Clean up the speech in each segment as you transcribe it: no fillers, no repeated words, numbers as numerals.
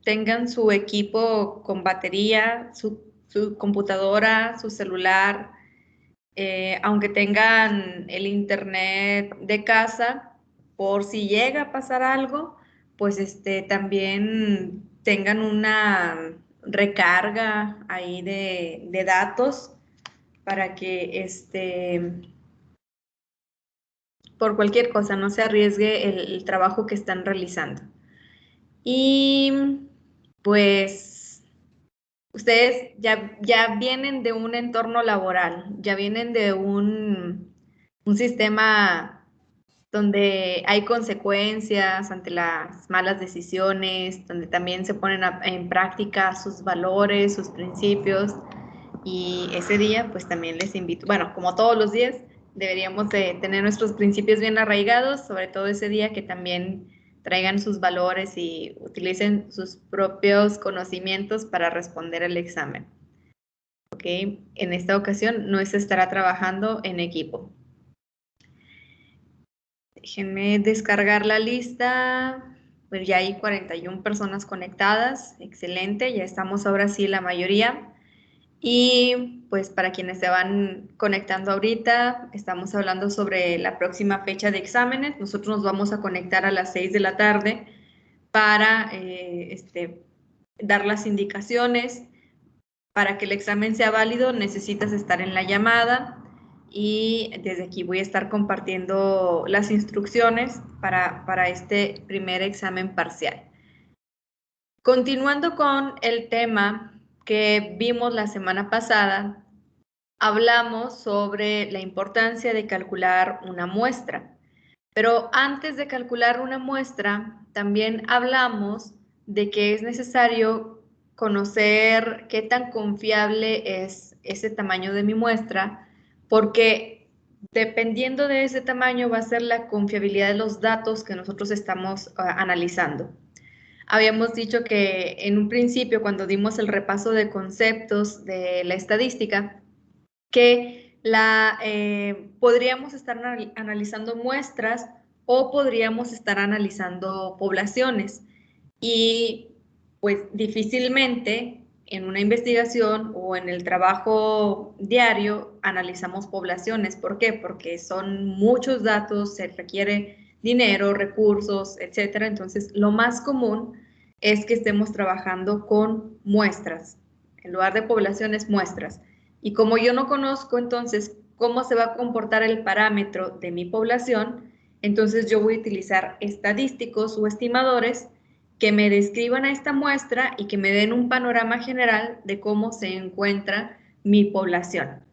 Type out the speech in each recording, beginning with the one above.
tengan su equipo con batería, su computadora, su celular, aunque tengan el internet de casa, por si llega a pasar algo, pues también tengan una recarga ahí de datos para que por cualquier cosa no se arriesgue el trabajo que están realizando. Y pues ustedes ya vienen de un entorno laboral, ya vienen de un sistema donde hay consecuencias ante las malas decisiones, donde también se ponen en práctica sus valores, sus principios. Y ese día, pues también les invito, bueno, como todos los días, deberíamos de tener nuestros principios bien arraigados, sobre todo ese día que también traigan sus valores y utilicen sus propios conocimientos para responder el examen. ¿Ok? En esta ocasión no se estará trabajando en equipo. Déjenme descargar la lista. Pues ya hay 41 personas conectadas. Excelente, ya estamos ahora sí la mayoría. Y pues para quienes se van conectando ahorita, estamos hablando sobre la próxima fecha de exámenes. Nosotros nos vamos a conectar a las 6 de la tarde para dar las indicaciones. Para que el examen sea válido, necesitas estar en la llamada y desde aquí voy a estar compartiendo las instrucciones para este primer examen parcial. Continuando con el tema que vimos la semana pasada, hablamos sobre la importancia de calcular una muestra. Pero antes de calcular una muestra, también hablamos de que es necesario conocer qué tan confiable es ese tamaño de mi muestra, porque dependiendo de ese tamaño va a ser la confiabilidad de los datos que nosotros estamos analizando. Habíamos dicho que en un principio, cuando dimos el repaso de conceptos de la estadística, que podríamos estar analizando muestras o podríamos estar analizando poblaciones. Y pues difícilmente en una investigación o en el trabajo diario analizamos poblaciones. ¿Por qué? Porque son muchos datos, se requiere dinero, recursos, etcétera. Entonces, lo más común es que estemos trabajando con muestras. En lugar de poblaciones, muestras. Y como yo no conozco entonces cómo se va a comportar el parámetro de mi población, entonces yo voy a utilizar estadísticos o estimadores que me describan a esta muestra y que me den un panorama general de cómo se encuentra mi población.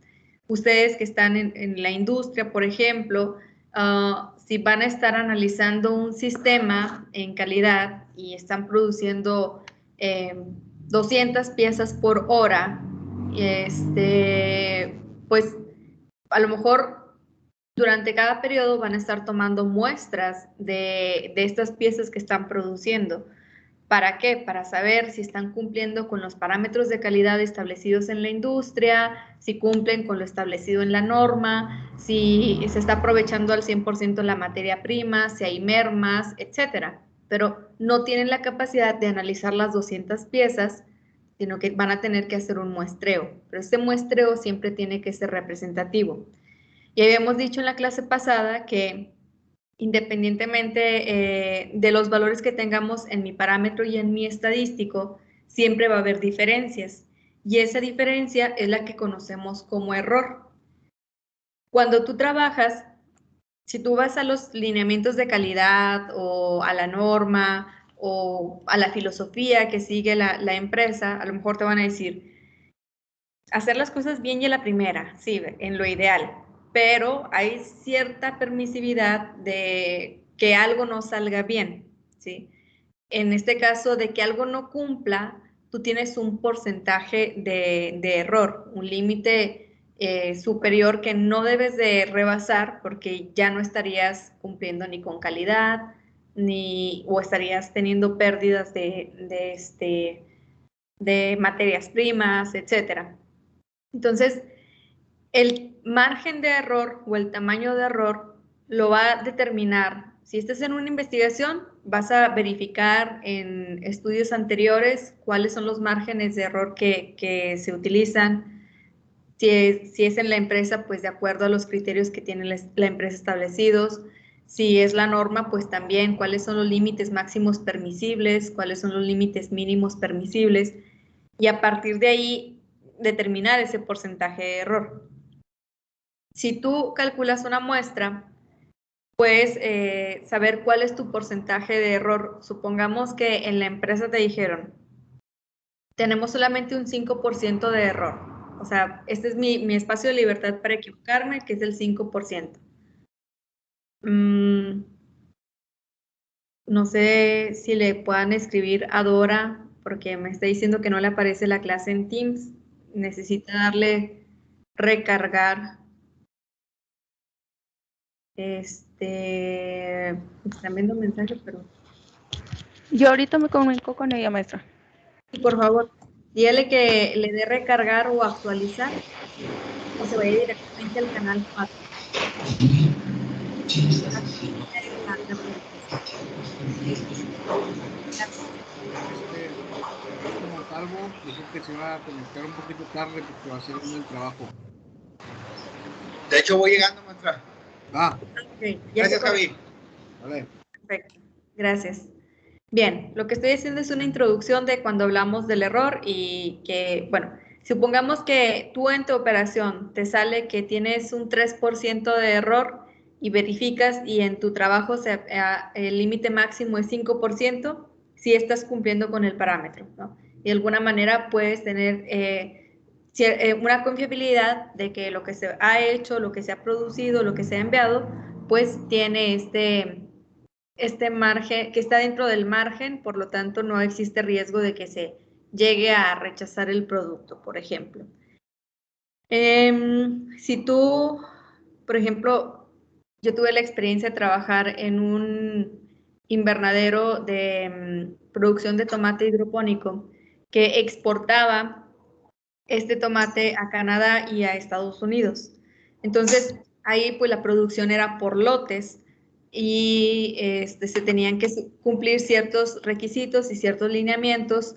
Ustedes que están en la industria, por ejemplo, si van a estar analizando un sistema en calidad y están produciendo 200 piezas por hora, pues a lo mejor durante cada periodo van a estar tomando muestras de estas piezas que están produciendo. ¿Para qué? Para saber si están cumpliendo con los parámetros de calidad establecidos en la industria, si cumplen con lo establecido en la norma, si se está aprovechando al 100% la materia prima, si hay mermas, etcétera. Pero no tienen la capacidad de analizar las 200 piezas, sino que van a tener que hacer un muestreo. Pero este muestreo siempre tiene que ser representativo. Y habíamos dicho en la clase pasada que independientemente de los valores que tengamos en mi parámetro y en mi estadístico, siempre va a haber diferencias. Y esa diferencia es la que conocemos como error. Cuando tú trabajas, si tú vas a los lineamientos de calidad o a la norma o a la filosofía que sigue la empresa, a lo mejor te van a decir, hacer las cosas bien y a la primera, sí, en lo ideal, pero hay cierta permisividad de que algo no salga bien, ¿sí? En este caso, de que algo no cumpla, tú tienes un porcentaje de error, un límite superior que no debes de rebasar porque ya no estarías cumpliendo ni con calidad, o estarías teniendo pérdidas de materias primas, etcétera. Entonces, el margen de error o el tamaño de error lo va a determinar. Si estás en una investigación, vas a verificar en estudios anteriores cuáles son los márgenes de error que se utilizan. Si es en la empresa, pues de acuerdo a los criterios que tiene la empresa establecidos. Si es la norma, pues también cuáles son los límites máximos permisibles, cuáles son los límites mínimos permisibles, y a partir de ahí determinar ese porcentaje de error. Si tú calculas una muestra, puedes saber cuál es tu porcentaje de error. Supongamos que en la empresa te dijeron, tenemos solamente un 5% de error. O sea, este es mi espacio de libertad para equivocarme, que es el 5%. No sé si le puedan escribir a Dora, porque me está diciendo que no le aparece la clase en Teams. Necesita darle recargar. Están viendo mensaje, pero... Yo ahorita me comunico con ella, maestra. Sí, por favor, dígale que le dé recargar o actualizar y se vaya directamente al canal 4. Montalvo dijo que se va a conectar un poquito tarde porque va a hacer bien el trabajo. De hecho, voy llegando, maestra. Okay. Gracias, Javi. Vale. Perfecto, gracias. Bien, lo que estoy haciendo es una introducción de cuando hablamos del error y que, bueno, supongamos que tú en tu operación te sale que tienes un 3% de error y verificas y en tu trabajo el límite máximo es 5%, si estás cumpliendo con el parámetro, ¿no? Y de alguna manera puedes tener una confiabilidad de que lo que se ha hecho, lo que se ha producido, lo que se ha enviado, pues tiene este margen, que está dentro del margen, por lo tanto no existe riesgo de que se llegue a rechazar el producto, por ejemplo. Si tú, por ejemplo, yo tuve la experiencia de trabajar en un invernadero de producción de tomate hidropónico que exportaba este tomate a Canadá y a Estados Unidos. Entonces, ahí pues la producción era por lotes y se tenían que cumplir ciertos requisitos y ciertos lineamientos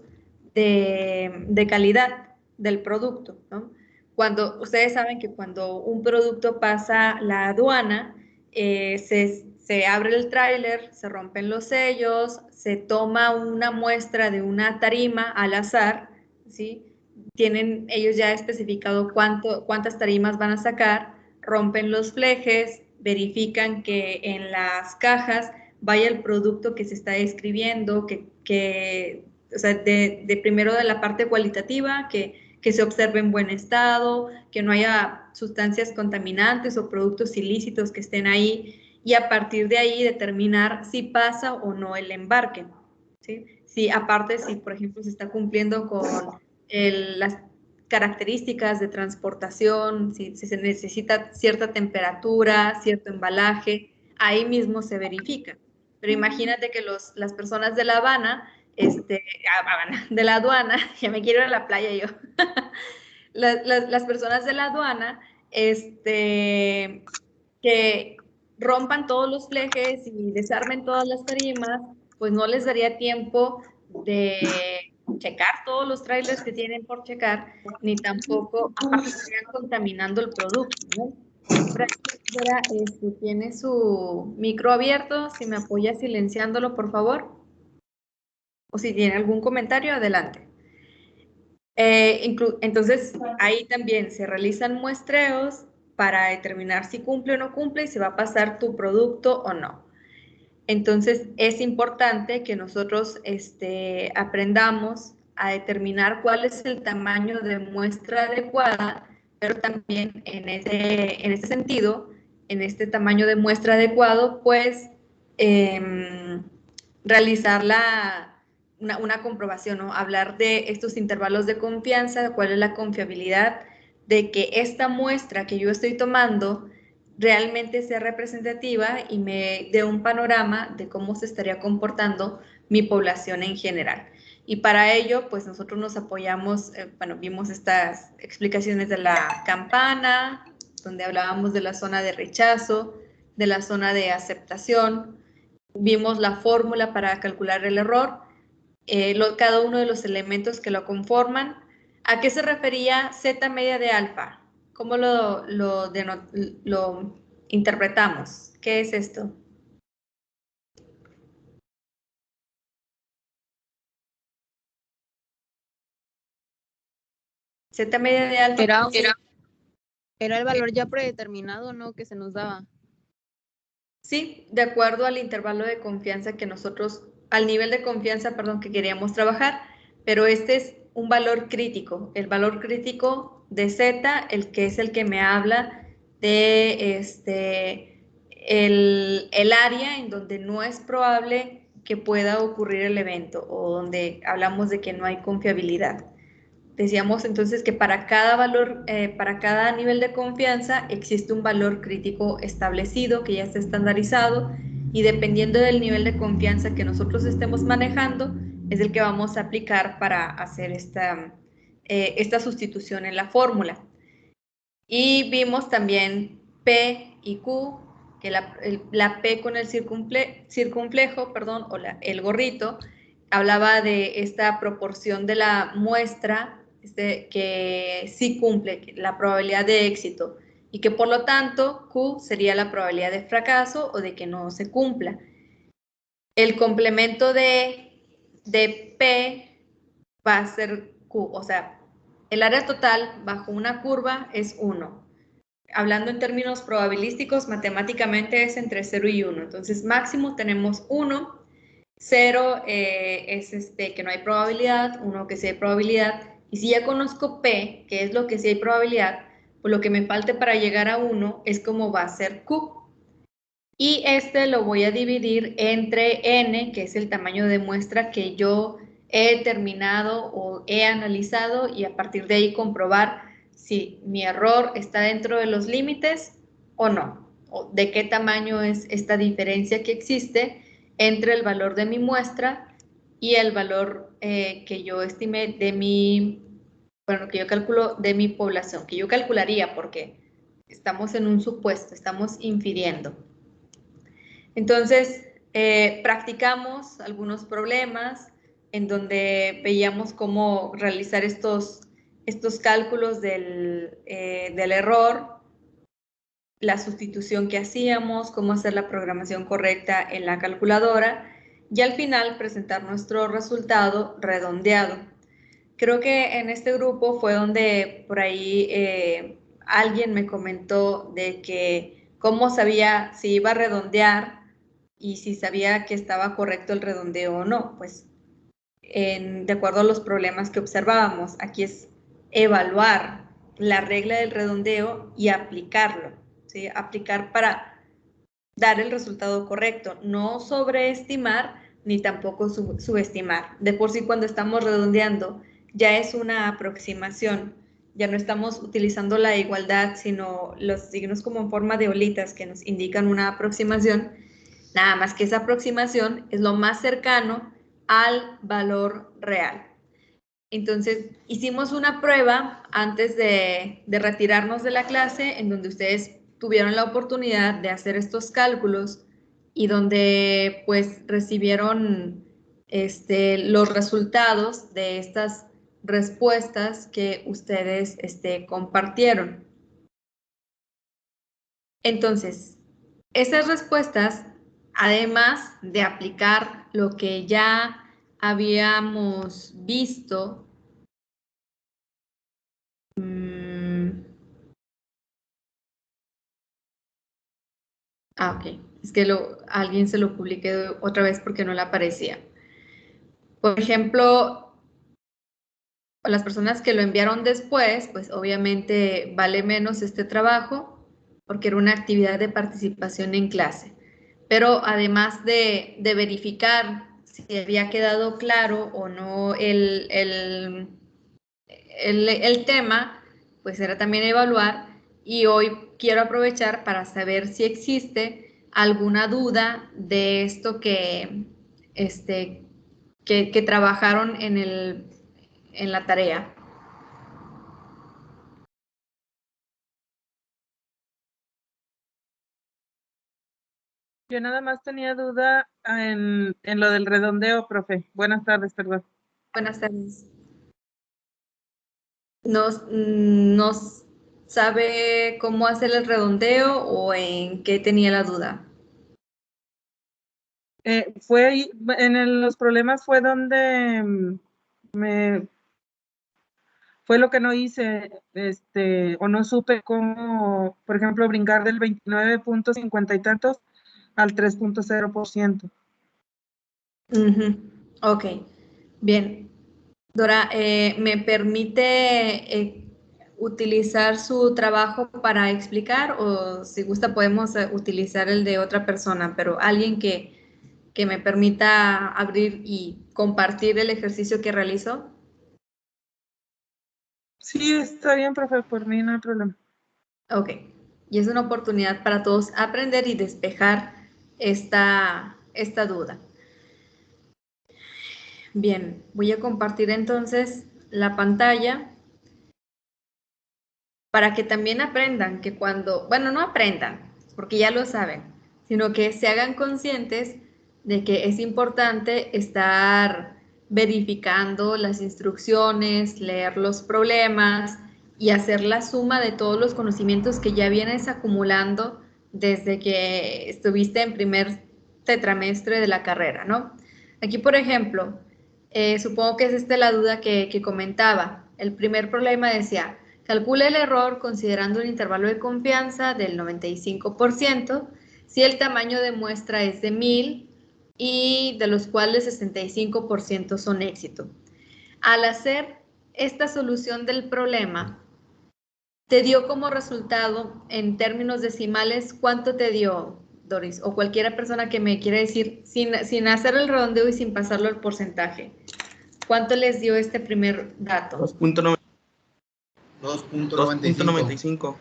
de calidad del producto, ¿no? Cuando ustedes saben que cuando un producto pasa la aduana, se abre el tráiler, se rompen los sellos, se toma una muestra de una tarima al azar, ¿sí? Tienen ellos ya especificado cuántas tarimas van a sacar, rompen los flejes, verifican que en las cajas vaya el producto que se está describiendo, o sea, de primero de la parte cualitativa, que se observe en buen estado, que no haya sustancias contaminantes o productos ilícitos que estén ahí, y a partir de ahí determinar si pasa o no el embarque, ¿sí? Si aparte, si por ejemplo se está cumpliendo con las características de transportación, si se necesita cierta temperatura, cierto embalaje, ahí mismo se verifica. Pero imagínate que las personas de La Habana, de la aduana, ya me quiero ir a la playa yo, las personas de la aduana, que rompan todos los flejes y desarmen todas las tarimas, pues no les daría tiempo de checar todos los trailers que tienen por checar, ni tampoco, aparte estarían contaminando el producto, ¿no? Tiene su micro abierto, si me apoya silenciándolo, por favor. O si tiene algún comentario, adelante. Entonces, ahí también se realizan muestreos para determinar si cumple o no cumple y si va a pasar tu producto o no. Entonces, es importante que nosotros aprendamos a determinar cuál es el tamaño de muestra adecuada, pero también en ese sentido, en este tamaño de muestra adecuado, pues realizar una comprobación, ¿no? Hablar de estos intervalos de confianza, cuál es la confiabilidad de que esta muestra que yo estoy tomando realmente sea representativa y me dé un panorama de cómo se estaría comportando mi población en general. Y para ello, pues nosotros nos apoyamos, vimos estas explicaciones de la campana, donde hablábamos de la zona de rechazo, de la zona de aceptación, vimos la fórmula para calcular el error, cada uno de los elementos que lo conforman. ¿A qué se refería zeta media de alfa? ¿Cómo lo interpretamos? ¿Qué es esto? Zeta media de alfa Era el valor ya predeterminado, ¿no? Que se nos daba. Sí, de acuerdo al intervalo de confianza que nosotros, al nivel de confianza, perdón, que queríamos trabajar, pero este es un valor crítico, el valor crítico de Z, el que es el que me habla de el área en donde no es probable que pueda ocurrir el evento o donde hablamos de que no hay confiabilidad. Decíamos entonces que para cada valor, para cada nivel de confianza existe un valor crítico establecido que ya está estandarizado y dependiendo del nivel de confianza que nosotros estemos manejando es el que vamos a aplicar para hacer esta sustitución en la fórmula. Y vimos también P y Q, que la P con el circunflejo, perdón, o el gorrito, hablaba de esta proporción de la muestra que sí cumple la probabilidad de éxito y que por lo tanto Q sería la probabilidad de fracaso o de que no se cumpla. El complemento de P va a ser Q, o sea, el área total bajo una curva es 1. Hablando en términos probabilísticos, matemáticamente es entre 0 y 1. Entonces, máximo tenemos 1, 0 es que no hay probabilidad, 1 que sí hay probabilidad. Y si ya conozco P, que es lo que sí hay probabilidad, pues lo que me falte para llegar a 1 es como va a ser Q. Y lo voy a dividir entre N, que es el tamaño de muestra que yo he determinado o he analizado y a partir de ahí comprobar si mi error está dentro de los límites o no, o de qué tamaño es esta diferencia que existe entre el valor de mi muestra y el valor que yo estimé de que yo calculo de mi población, que yo calcularía porque estamos en un supuesto, estamos infiriendo. Entonces, practicamos algunos problemas en donde veíamos cómo realizar estos cálculos del error, la sustitución que hacíamos, cómo hacer la programación correcta en la calculadora y al final presentar nuestro resultado redondeado. Creo que en este grupo fue donde por ahí alguien me comentó de que cómo sabía si iba a redondear y si sabía que estaba correcto el redondeo o no. Pues de acuerdo a los problemas que observábamos, aquí es evaluar la regla del redondeo y aplicarlo, ¿sí? Aplicar para dar el resultado correcto, no sobreestimar ni tampoco subestimar. De por sí cuando estamos redondeando ya es una aproximación, ya no estamos utilizando la igualdad, sino los signos como en forma de olitas que nos indican una aproximación, nada más que esa aproximación es lo más cercano al valor real. Entonces, hicimos una prueba antes de retirarnos de la clase en donde ustedes tuvieron la oportunidad de hacer estos cálculos y donde pues recibieron los resultados de estas respuestas que ustedes compartieron. Entonces, esas respuestas, además de aplicar lo que ya habíamos visto, ok, es que alguien se lo publiqué otra vez porque no le aparecía. Por ejemplo, las personas que lo enviaron después, pues obviamente vale menos este trabajo porque era una actividad de participación en clase. Pero además de verificar si había quedado claro o no el tema, pues era también evaluar y hoy quiero aprovechar para saber si existe alguna duda de esto que trabajaron en la tarea. Yo nada más tenía duda en lo del redondeo, profe. Buenas tardes, perdón. Buenas tardes. ¿Nos sabe cómo hacer el redondeo o en qué tenía la duda? Fue ahí, los problemas fue donde fue lo que no hice, o no supe cómo, por ejemplo, brincar del 29.50 y tantos al 3.0%. Ok, bien. Dora, ¿me permite utilizar su trabajo para explicar o si gusta podemos utilizar el de otra persona, pero alguien que me permita abrir y compartir el ejercicio que realizó? Sí, está bien, profe, por mí no hay problema. Ok, y es una oportunidad para todos aprender y despejar esta duda. Bien, voy a compartir entonces la pantalla para que también aprendan que cuando, bueno, no aprendan, porque ya lo saben, sino que se hagan conscientes de que es importante estar verificando las instrucciones, leer los problemas y hacer la suma de todos los conocimientos que ya vienes acumulando desde que estuviste en primer tetramestre de la carrera, ¿no? Aquí, por ejemplo, supongo que es esta la duda que comentaba. El primer problema decía, calcula el error considerando un intervalo de confianza del 95% si el tamaño de muestra es de 1000 y de los cuales 65% son éxito. Al hacer esta solución del problema, te dio como resultado en términos decimales, ¿cuánto te dio, Doris? O cualquiera persona que me quiera decir, sin hacer el redondeo y sin pasarlo al porcentaje, ¿cuánto les dio este primer dato? 2.95.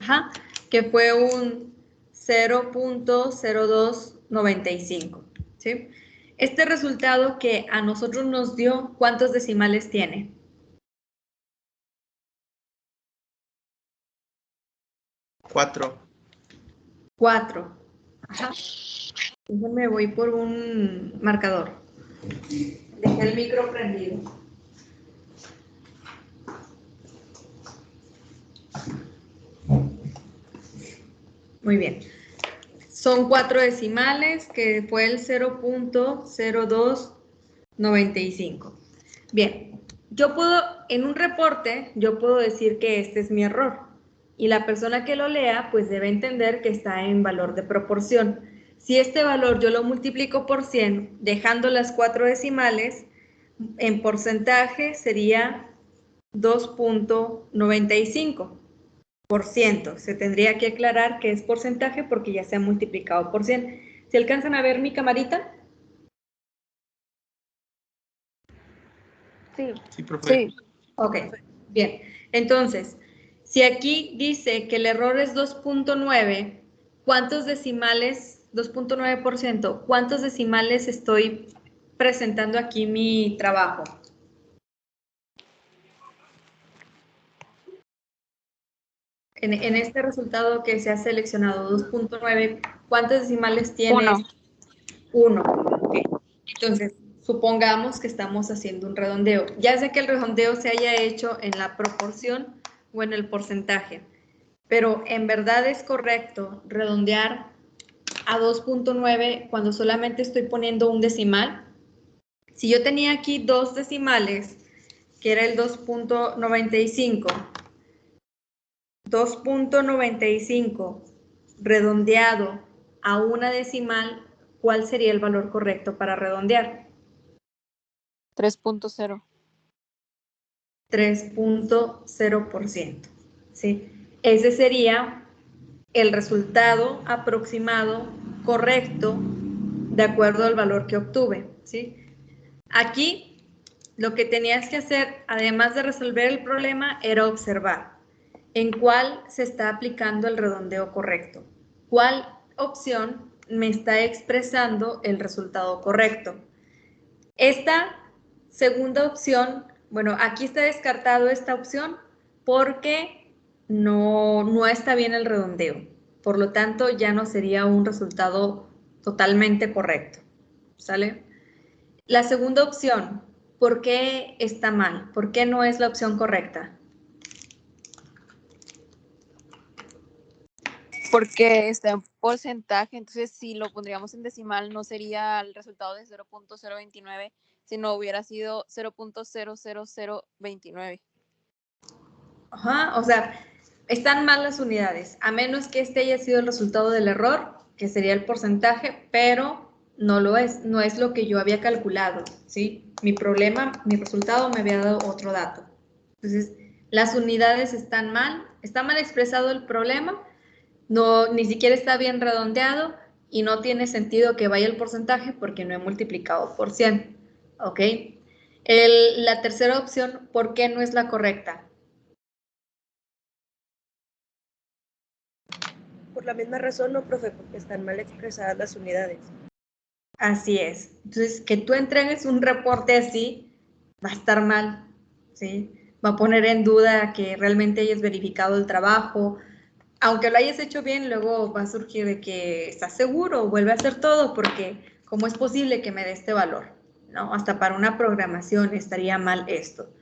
Ajá, que fue un 0.0295, ¿sí? Este resultado que a nosotros nos dio, ¿cuántos decimales tiene? 4. 4. Ajá. Déjenme, voy por un marcador. Dejé el micro prendido. Muy bien. Son 4 decimales, que fue el 0.0295. Bien, yo puedo, en un reporte, yo puedo decir que este es mi error. Y la persona que lo lea, pues debe entender que está en valor de proporción. Si este valor yo lo multiplico por 100, dejando las 4 decimales, en porcentaje sería 2.95%. Se tendría que aclarar que es porcentaje porque ya se ha multiplicado por 100. ¿Se alcanzan a ver mi camarita? Sí. Sí, profe. Sí. Ok, bien. Entonces, si aquí dice que el error es 2.9, ¿cuántos decimales, 2.9%, cuántos decimales estoy presentando aquí mi trabajo? En este resultado que se ha seleccionado 2.9, ¿cuántos decimales tiene? 1. Okay. Entonces, supongamos que estamos haciendo un redondeo. Ya sé que el redondeo se haya hecho en la proporción o en el porcentaje, pero en verdad es correcto redondear a 2.9 cuando solamente estoy poniendo un decimal. Si yo tenía aquí 2 decimales, que era el 2.95, 2.95 redondeado a una decimal, ¿cuál sería el valor correcto para redondear? 3.0. 3.0%. ¿Sí? Ese sería el resultado aproximado correcto de acuerdo al valor que obtuve. ¿Sí? Aquí lo que tenías que hacer, además de resolver el problema, era observar en cuál se está aplicando el redondeo correcto, cuál opción me está expresando el resultado correcto. Esta segunda opción, bueno, aquí está descartado esta opción porque no está bien el redondeo. por lo tanto ya no sería un resultado totalmente correcto, ¿sale? La segunda opción, ¿por qué está mal? ¿Por qué no es la opción correcta? Porque está en porcentaje, entonces si lo pondríamos en decimal no sería el resultado de 0.029, sino hubiera sido 0.00029. Ajá, o sea, están mal las unidades, a menos que este haya sido el resultado del error, que sería el porcentaje, pero no lo es, no es lo que yo había calculado, ¿sí? Mi problema, mi resultado me había dado otro dato. Entonces, las unidades están mal, está mal expresado el problema, no, ni siquiera está bien redondeado y no tiene sentido que vaya el porcentaje porque no he multiplicado por 100, ¿ok? La tercera opción, ¿por qué no es la correcta? Por la misma razón, no, profe, porque están mal expresadas las unidades. Así es. Entonces, que tú entregues un reporte así va a estar mal, ¿sí? Va a poner en duda que realmente hayas verificado el trabajo. Aunque lo hayas hecho bien, luego va a surgir de que estás seguro, vuelve a hacer todo, porque ¿cómo es posible que me dé este valor? ¿No? Hasta para una programación estaría mal esto.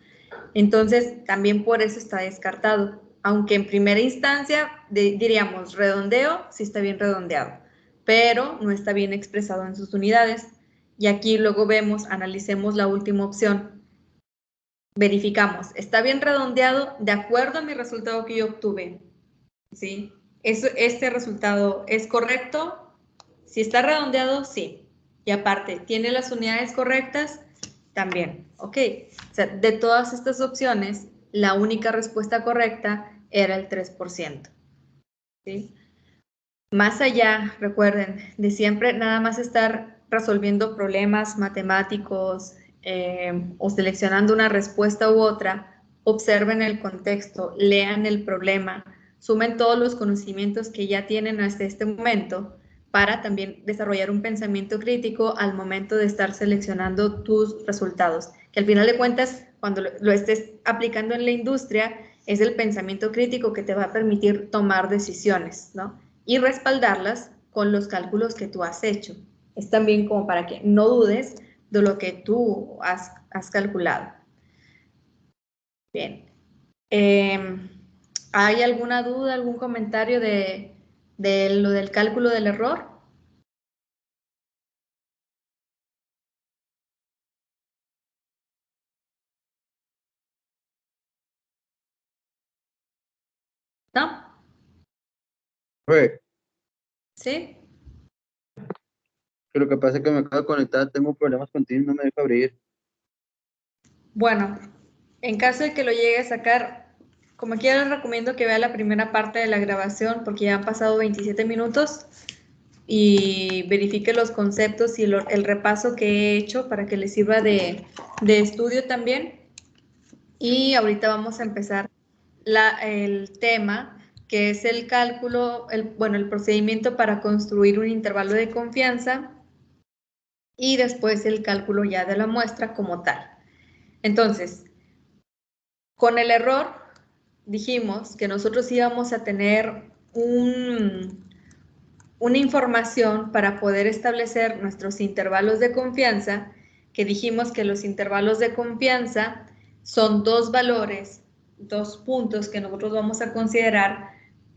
Entonces, también por eso está descartado. Aunque en primera instancia diríamos redondeo, sí está bien redondeado, pero no está bien expresado en sus unidades. Y aquí luego vemos, analicemos la última opción. Verificamos, ¿está bien redondeado de acuerdo a mi resultado que yo obtuve? ¿Sí? ¿Este resultado es correcto? Si está redondeado, sí. Y aparte, ¿tiene las unidades correctas? También. Ok. O sea, de todas estas opciones, la única respuesta correcta era el 3%. ¿Sí? Más allá, recuerden, de siempre nada más estar resolviendo problemas matemáticos o seleccionando una respuesta u otra, observen el contexto, lean el problema, sumen todos los conocimientos que ya tienen hasta este momento para también desarrollar un pensamiento crítico al momento de estar seleccionando tus resultados. Que al final de cuentas, cuando lo estés aplicando en la industria, es el pensamiento crítico que te va a permitir tomar decisiones, ¿no? Y respaldarlas con los cálculos que tú has hecho. Es también como para que no dudes de lo que tú has calculado. Bien. ¿Hay alguna duda, algún comentario de lo del cálculo del error? ¿No? ¿Sí? Lo que pasa es que me acabo de conectar, tengo problemas con Teams, no me deja abrir. Bueno, en caso de que lo llegue a sacar, como quiera les recomiendo que vea la primera parte de la grabación porque ya han pasado 27 minutos y verifique los conceptos y el repaso que he hecho para que les sirva de estudio también. Y ahorita vamos a empezar el tema, que es el cálculo, el procedimiento para construir un intervalo de confianza y después el cálculo ya de la muestra como tal. Entonces, con el error dijimos que nosotros íbamos a tener una información para poder establecer nuestros intervalos de confianza, que dijimos que los intervalos de confianza son dos valores, dos puntos que nosotros vamos a considerar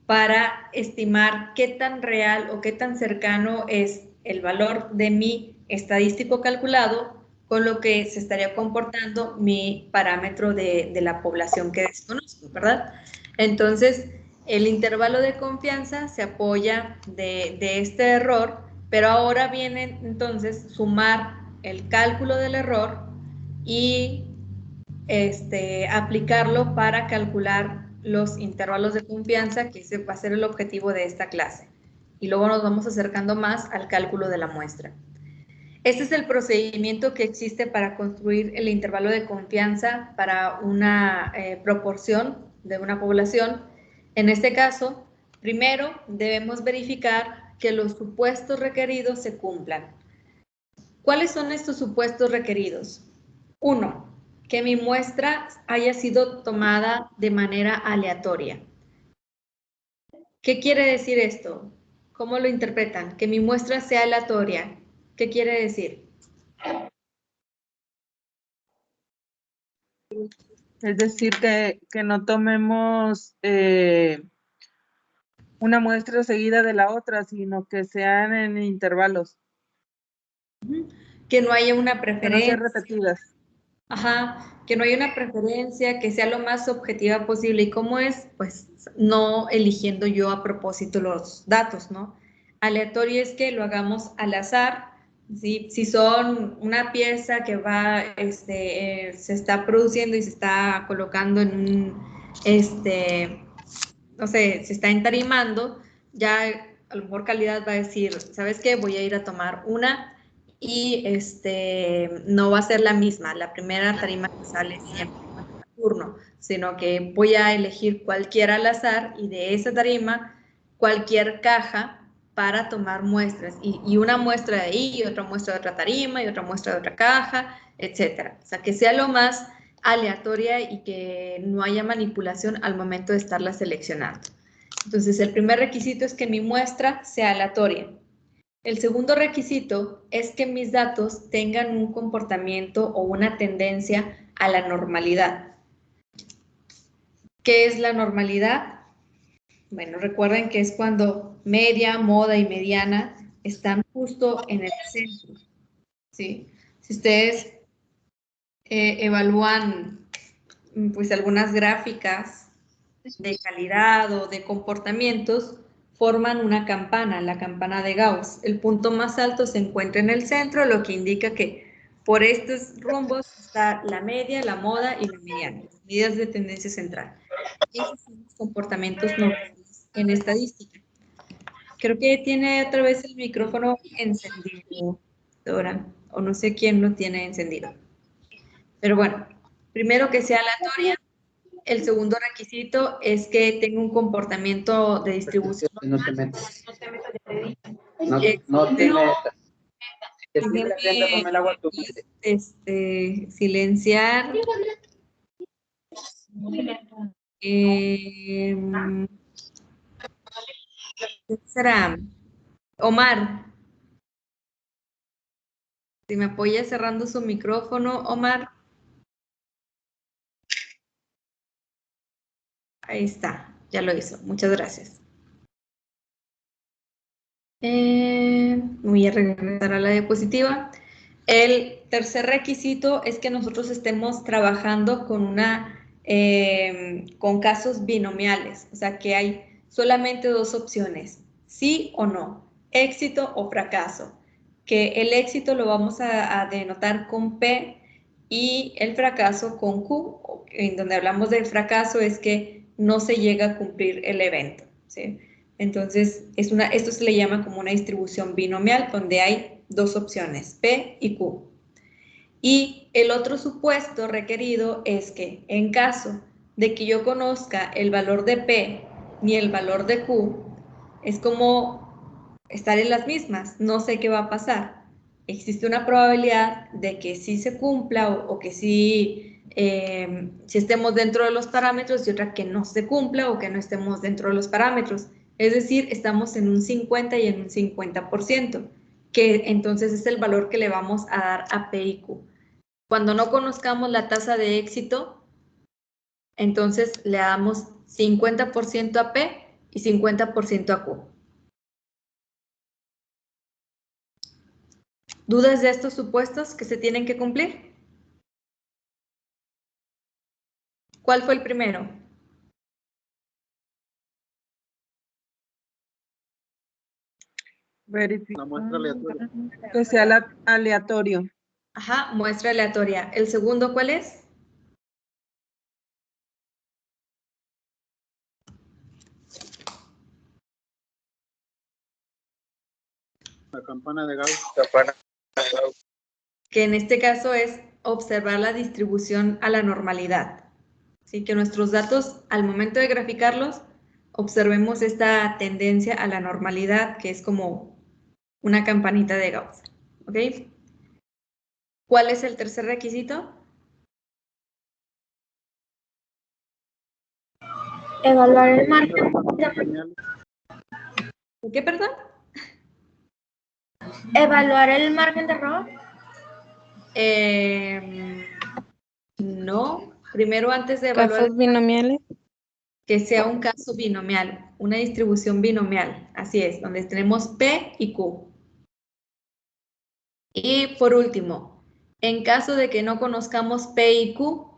para estimar qué tan real o qué tan cercano es el valor de mi estadístico calculado con lo que se estaría comportando mi parámetro de la población que desconozco, ¿verdad? Entonces, el intervalo de confianza se apoya de este error, pero ahora viene entonces sumar el cálculo del error y aplicarlo para calcular los intervalos de confianza, que ese va a ser el objetivo de esta clase. Y luego nos vamos acercando más al cálculo de la muestra. Este es el procedimiento que existe para construir el intervalo de confianza para una proporción de una población. En este caso, primero debemos verificar que los supuestos requeridos se cumplan. ¿Cuáles son estos supuestos requeridos? 1. Que mi muestra haya sido tomada de manera aleatoria. ¿Qué quiere decir esto? ¿Cómo lo interpretan? Que mi muestra sea aleatoria. ¿Qué quiere decir? Es decir, que no tomemos una muestra seguida de la otra, sino que sean en intervalos, Que no haya una que no preferencia. sean repetidas. Ajá, que no haya una preferencia, que sea lo más objetiva posible. ¿Y cómo es? Pues no eligiendo yo a propósito los datos, ¿no? Aleatorio es que lo hagamos al azar, ¿sí? Si son una pieza que va, se está produciendo y se está colocando en un, no sé, se está entarimando, ya a lo mejor calidad va a decir, ¿sabes qué? Voy a ir a tomar una y no va a ser la misma, la primera tarima que sale siempre a turno, sino que voy a elegir cualquiera al azar y de esa tarima cualquier caja para tomar muestras y una muestra de ahí y otra muestra de otra tarima y otra muestra de otra caja, etcétera. O sea, que sea lo más aleatoria y que no haya manipulación al momento de estarla seleccionando. Entonces, el primer requisito es que mi muestra sea aleatoria. El segundo requisito es que mis datos tengan un comportamiento o una tendencia a la normalidad. ¿Qué es la normalidad? Bueno, recuerden que es cuando media, moda y mediana están justo en el centro, ¿sí? Si ustedes evalúan pues algunas gráficas de calidad o de comportamientos, forman una campana, la campana de Gauss. El punto más alto se encuentra en el centro, lo que indica que por estos rumbos está la media, la moda y la mediana, las medidas de tendencia central. Esos son los comportamientos normales en estadística. Creo que tiene otra vez el micrófono encendido, Dora, o no sé quién lo tiene encendido. Pero bueno, primero que sea aleatoria. El segundo requisito es que tenga un comportamiento de distribución. No te metas. No te metas. Silenciar. ¿Qué será? Omar. Si me apoya cerrando su micrófono, Omar. Ahí está, ya lo hizo. Muchas gracias. Voy a regresar a la diapositiva. El tercer requisito es que nosotros estemos trabajando con con casos binomiales, o sea que hay solamente dos opciones, sí o no, éxito o fracaso, que el éxito lo vamos a denotar con P y el fracaso con Q, en donde hablamos del fracaso es que no se llega a cumplir el evento, ¿sí? Entonces, esto se le llama como una distribución binomial donde hay dos opciones, P y Q. Y el otro supuesto requerido es que en caso de que yo conozca el valor de P ni el valor de Q, es como estar en las mismas, no sé qué va a pasar. Existe una probabilidad de que sí se cumpla o que sí estemos dentro de los parámetros y otra que no se cumpla o que no estemos dentro de los parámetros. Es decir, estamos en un 50 y en un 50%, que entonces es el valor que le vamos a dar a P y Q. Cuando no conozcamos la tasa de éxito, entonces le damos 50% a P y 50% a Q. ¿Dudas de estos supuestos que se tienen que cumplir? ¿Cuál fue el primero? Verificar La muestra aleatoria. que sea aleatorio. Ajá, muestra aleatoria. ¿El segundo cuál es? La campana de Gauss. Que en este caso es observar la distribución a la normalidad. Así que nuestros datos, al momento de graficarlos, observemos esta tendencia a la normalidad, que es como una campanita de Gauss. ¿Ok? ¿Cuál es el tercer requisito? Evaluar el margen. ¿Qué, perdón? ¿Evaluar el margen de error? No. Primero, antes de evaluar Casos binomiales. que sea un caso binomial, una distribución binomial. Así es, donde tenemos P y Q. Y por último, en caso de que no conozcamos P y Q,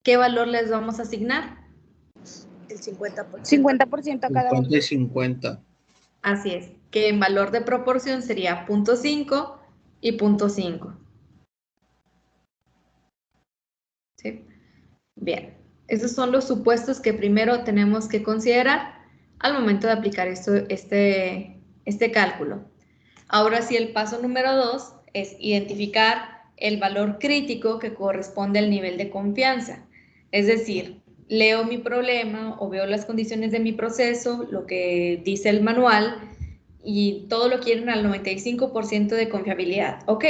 ¿qué valor les vamos a asignar? El 50%. 50% a cada uno. 50 y 50. Así es, que en valor de proporción sería 0.5 y 0.5. ¿Sí? Bien, esos son los supuestos que primero tenemos que considerar al momento de aplicar este cálculo. Ahora sí, el paso número 2 es identificar el valor crítico que corresponde al nivel de confianza. Es decir, leo mi problema o veo las condiciones de mi proceso, lo que dice el manual, y todo lo quieren al 95% de confiabilidad. Ok,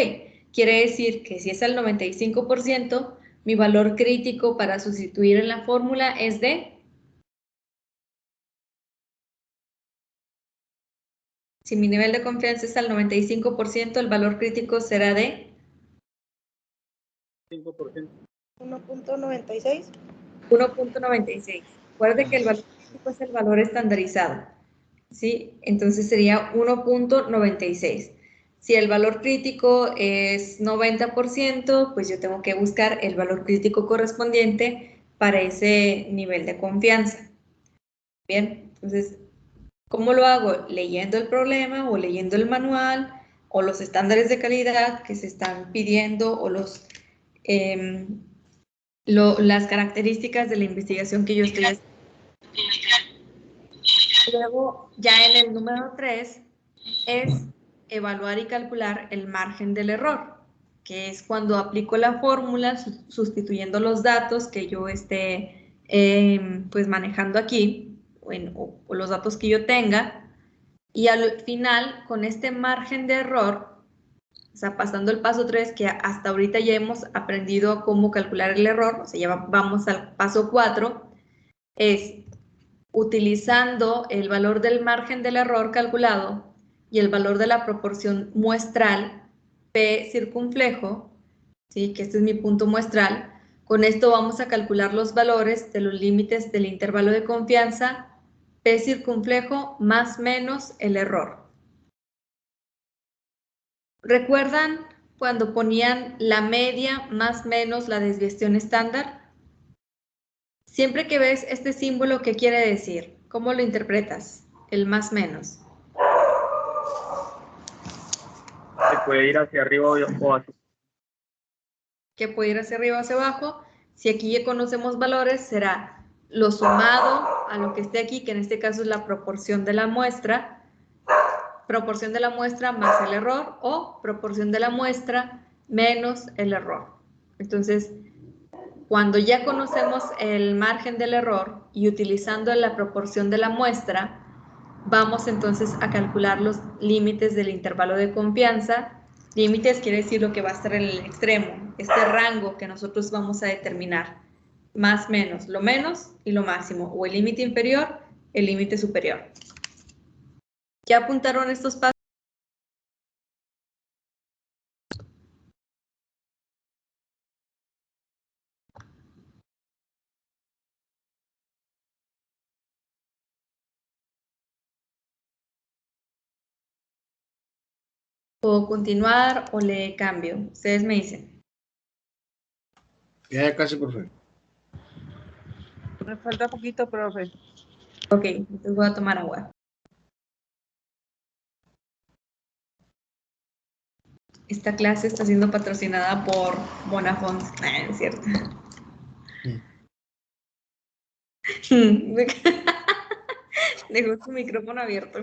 quiere decir que si es al 95%, mi valor crítico para sustituir en la fórmula es de... Si mi nivel de confianza es al 95%, el valor crítico será de... 5%. 1.96. 1.96. Recuerde que el valor crítico es el valor estandarizado, ¿sí? Entonces sería 1.96. Si el valor crítico es 90%, pues yo tengo que buscar el valor crítico correspondiente para ese nivel de confianza. Bien, entonces, ¿cómo lo hago? Leyendo el problema o leyendo el manual o los estándares de calidad que se están pidiendo o las características de la investigación que yo estoy haciendo. Luego, ya en el número 3, es evaluar y calcular el margen del error, que es cuando aplico la fórmula sustituyendo los datos que yo esté pues manejando aquí, o los datos que yo tenga, y al final, con este margen de error, o sea, pasando el paso 3, que hasta ahorita ya hemos aprendido cómo calcular el error, o sea, ya vamos al paso 4, es utilizando el valor del margen del error calculado y el valor de la proporción muestral P circunflejo, ¿sí? Que este es mi punto muestral. Con esto vamos a calcular los valores de los límites del intervalo de confianza P circunflejo más menos el error. ¿Recuerdan cuando ponían la media más menos la desviación estándar? Siempre que ves este símbolo, ¿qué quiere decir? ¿Cómo lo interpretas? El más menos. Se puede ir hacia arriba o hacia... Que puede ir hacia arriba o hacia abajo. Si aquí ya conocemos valores, será lo sumado a lo que esté aquí, que en este caso es la proporción de la muestra más el error, o proporción de la muestra menos el error. Entonces, cuando ya conocemos el margen del error y utilizando la proporción de la muestra, vamos entonces a calcular los límites del intervalo de confianza. Límites quiere decir lo que va a estar en el extremo, este rango que nosotros vamos a determinar, más menos, lo menos y lo máximo, o el límite inferior, el límite superior. ¿Ya apuntaron estos pasos? ¿Puedo continuar o le cambio? Ustedes me dicen. Ya casi, profe. Me falta poquito, profe. Ok, entonces voy a tomar agua. Esta clase está siendo patrocinada por Bonafont. Es cierto. Dejó su micrófono abierto.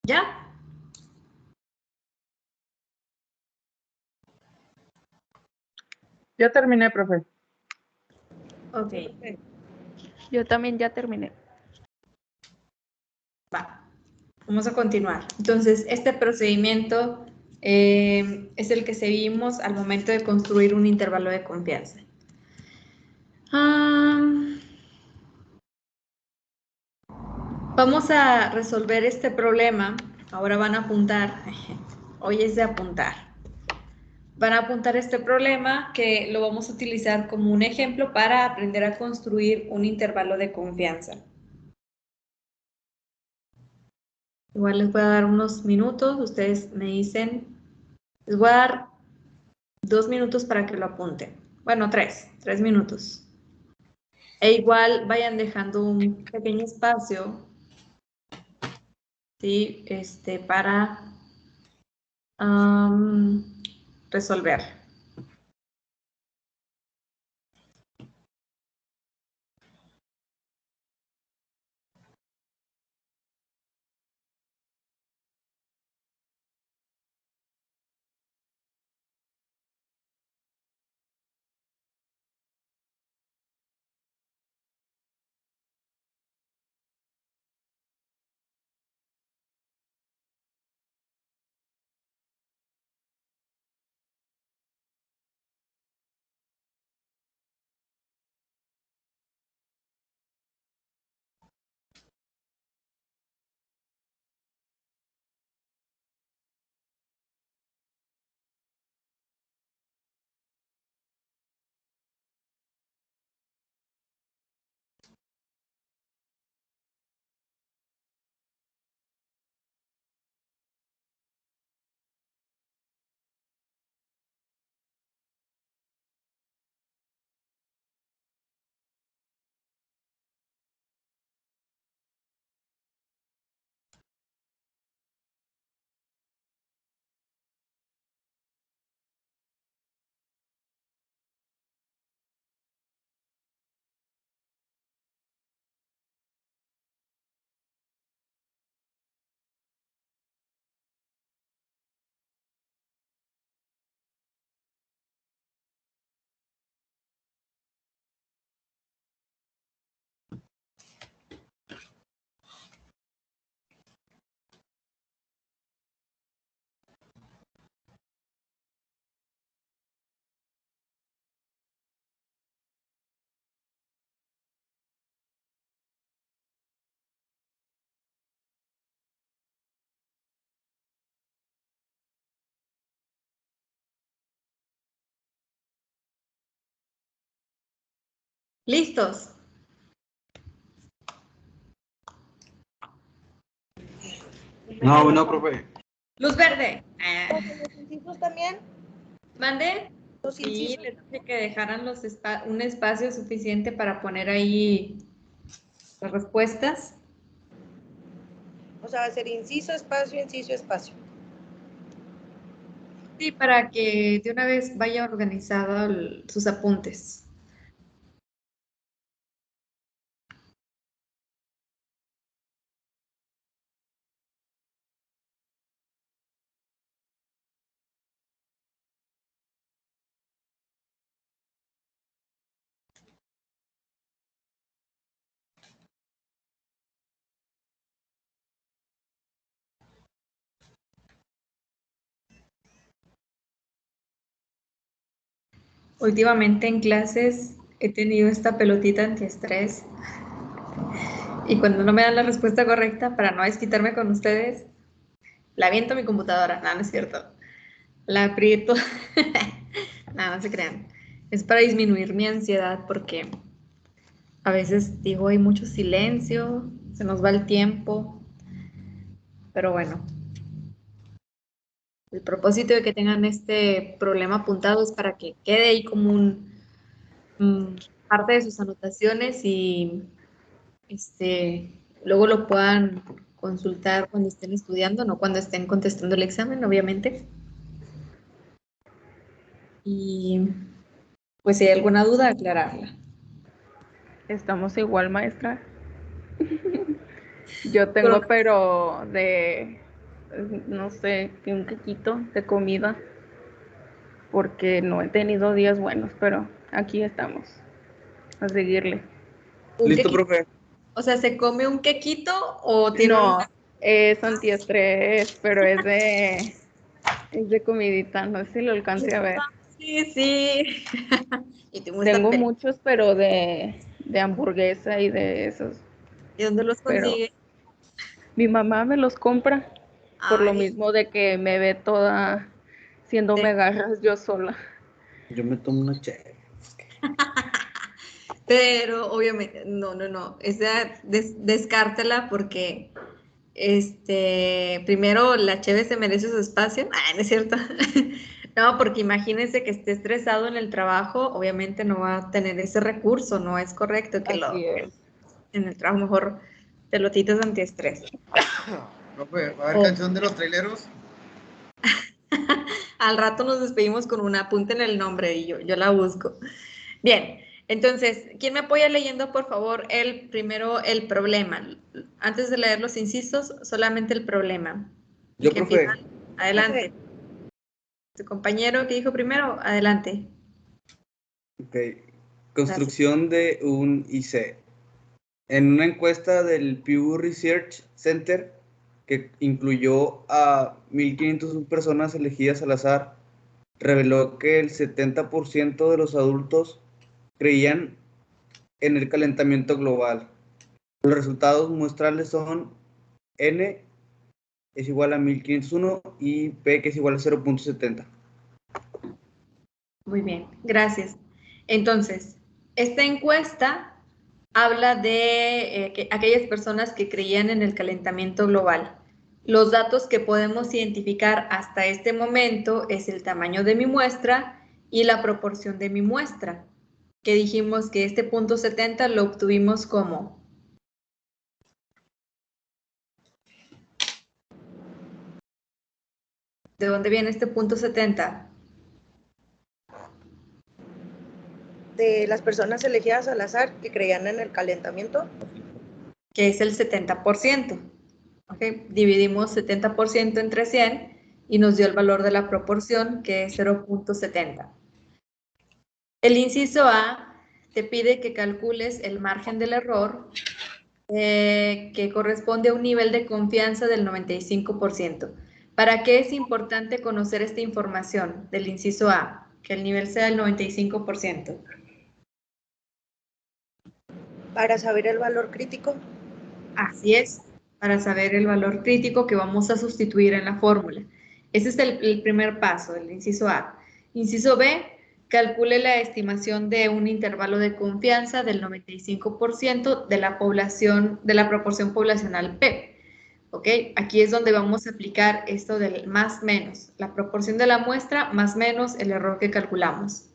¿Ya? Yo terminé, profe. Ok, Yo también ya terminé. va. Vamos a continuar. Entonces, este procedimiento es el que seguimos al momento de construir un intervalo de confianza. Vamos a resolver este problema. Ahora van a apuntar. Hoy es de apuntar. Van a apuntar este problema que lo vamos a utilizar como un ejemplo para aprender a construir un intervalo de confianza. Igual les voy a dar unos minutos. Ustedes me dicen. Les voy a dar 2 minutos para que lo apunten. Bueno, 3 minutos. E igual vayan dejando un pequeño espacio, ¿sí? Para resolver. ¿Listos? No, profe. Luz verde. ¿Los incisos también? ¿Mande? Los Sí, incisos. les dije que dejaran un espacio suficiente para poner ahí las respuestas. O sea, va a ser inciso, espacio, inciso, espacio. Sí, para que de una vez vaya organizado sus apuntes. Últimamente en clases he tenido esta pelotita antiestrés y cuando no me dan la respuesta correcta, para no desquitarme con ustedes, la aviento a mi computadora. No, no es cierto. La aprieto. No, no se crean. Es para disminuir mi ansiedad porque a veces digo hay mucho silencio, se nos va el tiempo, pero bueno. El propósito de que tengan este problema apuntado es para que quede ahí como parte de sus anotaciones y luego lo puedan consultar cuando estén estudiando, no cuando estén contestando el examen, obviamente. Y pues si hay alguna duda, aclararla. Estamos igual, maestra. Yo tengo, pero no sé, que un quequito de comida, porque no he tenido días buenos, pero aquí estamos, a seguirle. ¿Un Listo, quequito? profe. O sea, ¿se come un quequito o tiene No, es antiestrés, pero es de comidita, no sé si lo alcance a ver. Sí, sí. Y te muestra Tengo muchos, pero de hamburguesa y de esos, ¿Y dónde los pero consigue? mi mamá me los compra por lo Ay, mismo de que me ve toda haciéndome garras yo sola. Yo me tomo una chévere. pero obviamente, no. Esa descártala porque primero la cheve se merece su espacio. Ah, no es cierto. No, porque imagínense que esté estresado en el trabajo, obviamente no va a tener ese recurso, no es correcto que Así es. en el trabajo mejor pelotitas antiestrés. Profe, ¿va a haber Oh. canción de los traileros? Al rato nos despedimos con una, apunten el nombre y yo la busco. Bien, entonces, ¿quién me apoya leyendo, por favor, primero el problema? Antes de leer los incisos, solamente el problema. Yo, ¿Quién empieza? profe. Adelante. Tu compañero que dijo primero, adelante. Ok. Construcción de un IC. En una encuesta del Pew Research Center, que incluyó a 1.500 personas elegidas al azar, reveló que el 70% de los adultos creían en el calentamiento global. Los resultados muestrales son N es igual a 1501 y P que es igual a 0.70. Muy bien, gracias. Entonces, esta encuesta habla de aquellas personas que creían en el calentamiento global. Los datos que podemos identificar hasta este momento es el tamaño de mi muestra y la proporción de mi muestra, que dijimos que este punto 70 lo obtuvimos como. ¿De dónde viene este punto 70? De las personas elegidas al azar que creían en el calentamiento. Que es el 70%. ¿Okay? Dividimos 70% entre 100 y nos dio el valor de la proporción, que es 0.70. El inciso A te pide que calcules el margen del error que corresponde a un nivel de confianza del 95%. ¿Para qué es importante conocer esta información del inciso A? Que el nivel sea del 95%. Para saber el valor crítico. Así es, para saber el valor crítico que vamos a sustituir en la fórmula. Ese es el primer paso, el inciso A. Inciso B, calcule la estimación de un intervalo de confianza del 95% de la población, de la proporción poblacional P. ¿Ok? Aquí es donde vamos a aplicar esto del más menos, la proporción de la muestra más menos el error que calculamos.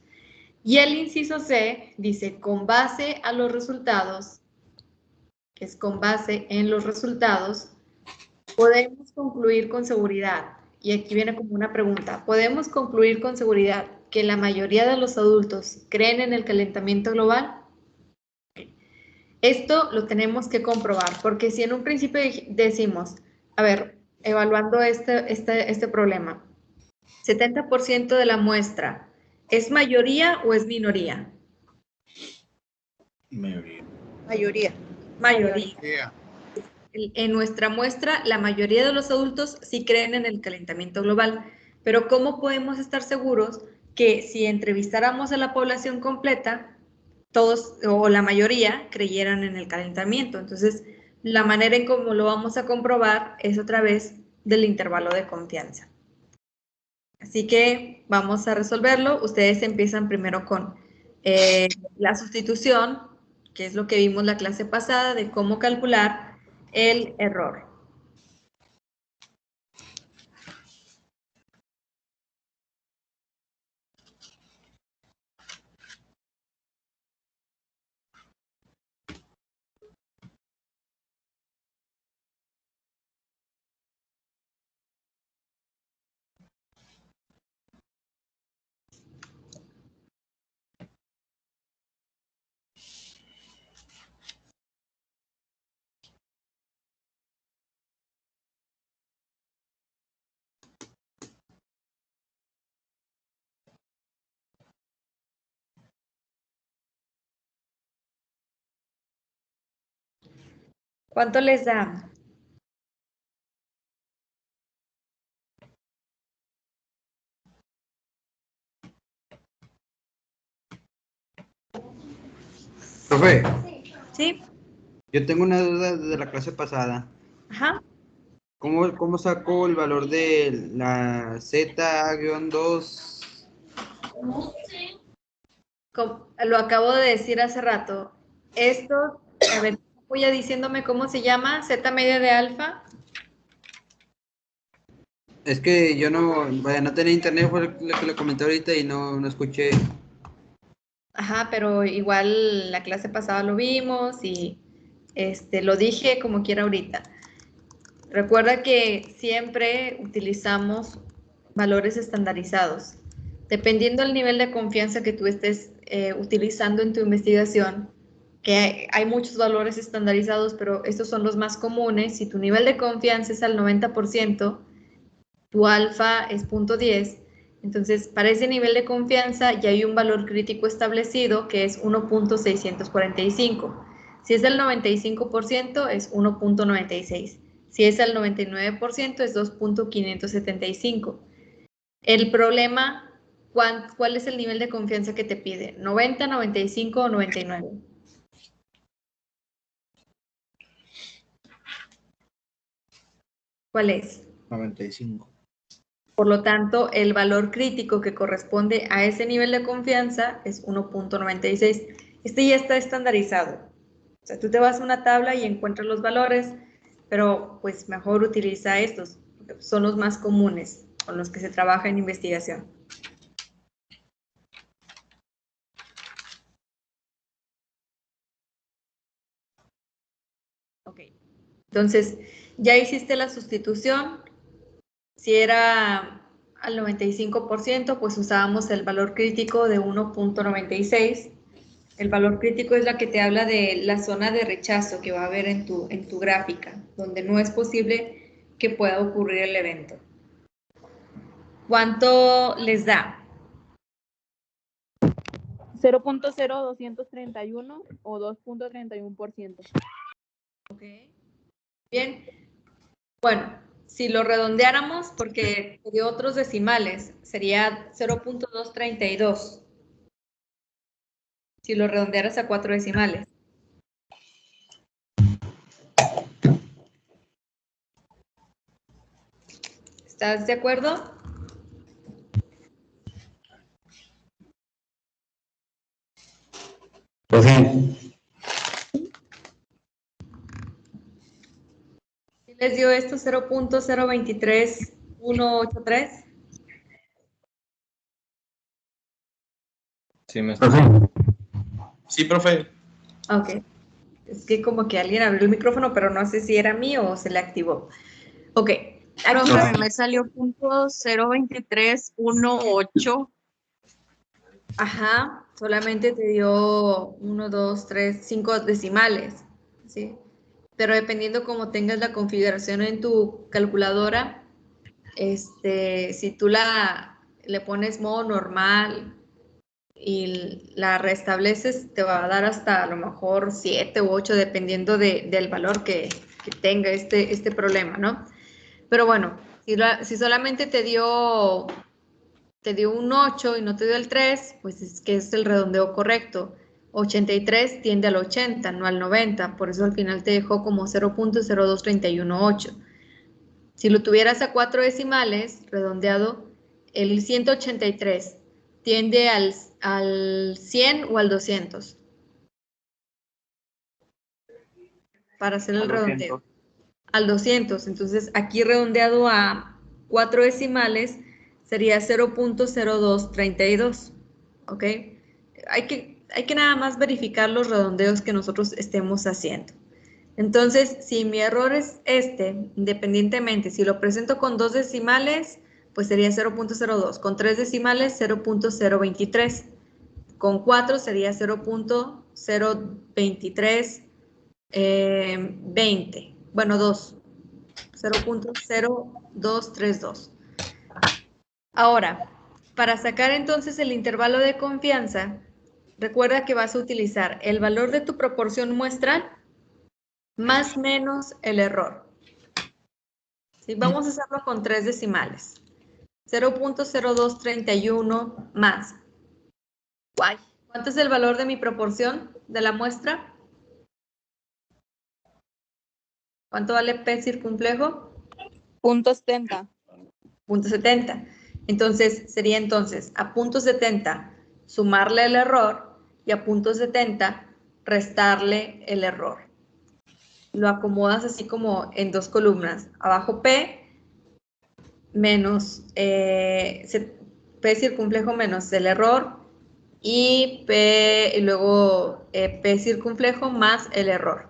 Y el inciso C dice, con base a los resultados, que es con base en los resultados, podemos concluir con seguridad, y aquí viene como una pregunta, ¿podemos concluir con seguridad que la mayoría de los adultos creen en el calentamiento global? Esto lo tenemos que comprobar, porque si en un principio decimos, a ver, evaluando este problema, 70% de la muestra, ¿es mayoría o es minoría? Mayoría. Mayoría. Mayoría. En nuestra muestra, la mayoría de los adultos sí creen en el calentamiento global, pero ¿cómo podemos estar seguros que si entrevistáramos a la población completa, todos o la mayoría creyeran en el calentamiento? Entonces, la manera en cómo lo vamos a comprobar es otra vez del intervalo de confianza. Así que vamos a resolverlo. Ustedes empiezan primero con la sustitución, que es lo que vimos la clase pasada de cómo calcular el error. ¿Cuánto les da? Profe, ¿Sí? yo tengo una duda de la clase pasada. Ajá. ¿Cómo saco el valor de la Z-2? Lo acabo de decir hace rato. Esto, a ver, voy a diciéndome cómo se llama, Z media de alfa. Es que yo no tenía internet, fue lo que le comenté ahorita y no escuché. Ajá, pero igual la clase pasada lo vimos y lo dije como quiera ahorita. Recuerda que siempre utilizamos valores estandarizados. Dependiendo del nivel de confianza que tú estés utilizando en tu investigación, que hay muchos valores estandarizados, pero estos son los más comunes. Si tu nivel de confianza es al 90%, tu alfa es 0.10, entonces para ese nivel de confianza ya hay un valor crítico establecido que es 1.645. Si es del 95% es 1.96. Si es al 99% es 2.575. El problema, ¿cuál es el nivel de confianza que te pide? ¿90, 95 o 99? ¿Cuál es? 95. Por lo tanto, el valor crítico que corresponde a ese nivel de confianza es 1.96. Este ya está estandarizado. O sea, tú te vas a una tabla y encuentras los valores, pero pues mejor utiliza estos, porque son los más comunes con los que se trabaja en investigación. Ok. Entonces, ya hiciste la sustitución. Si era al 95%, pues usábamos el valor crítico de 1.96. El valor crítico es la que te habla de la zona de rechazo que va a haber en tu gráfica, donde no es posible que pueda ocurrir el evento. ¿Cuánto les da? 0.0231 o 2.31%. Ok. Bien. Bueno, si lo redondeáramos, porque de otros decimales, sería 0.232. Si lo redondearas a 4 decimales. ¿Estás de acuerdo? Pues sí. ¿Sí les dio esto 0.023183? Sí, maestro. Sí, profe. Ok. Es que como que alguien abrió el micrófono, pero no sé si era mío o se le activó. Ok. Aquí Profe, me salió .02318. Ajá, solamente te dio 1, 2, 3, 5 decimales, ¿sí? Pero dependiendo cómo tengas la configuración en tu calculadora, si tú le pones modo normal y la restableces, te va a dar hasta a lo mejor 7 u 8, dependiendo del valor que tenga este problema, ¿no? Pero bueno, si solamente te dio un 8 y no te dio el 3, pues es que es el redondeo correcto. 83 tiende al 80, no al 90, por eso al final te dejó como 0.02318. Si lo tuvieras a 4 decimales, redondeado, el 183 tiende al 100 o al 200. Para hacer el redondeo. Al 200, entonces aquí redondeado a 4 decimales sería 0.0232, ¿ok? Hay que nada más verificar los redondeos que nosotros estemos haciendo. Entonces, si mi error es independientemente, si lo presento con 2 decimales, pues sería 0.02, con 3 decimales 0.023, con 4 sería 0.02320, bueno, 2. 0.0232. Ahora, para sacar entonces el intervalo de confianza, recuerda que vas a utilizar el valor de tu proporción muestral más menos el error. ¿Sí? Vamos a hacerlo con 3 decimales. 0.0231 más. Guay. ¿Cuánto es el valor de mi proporción de la muestra? ¿Cuánto vale P circunflejo? .70. .70. Entonces, sería entonces a .70 sumarle el error y a .70 restarle el error. Lo acomodas así como en 2 columnas. Abajo P menos P circunflejo menos el error y luego P circunflejo más el error.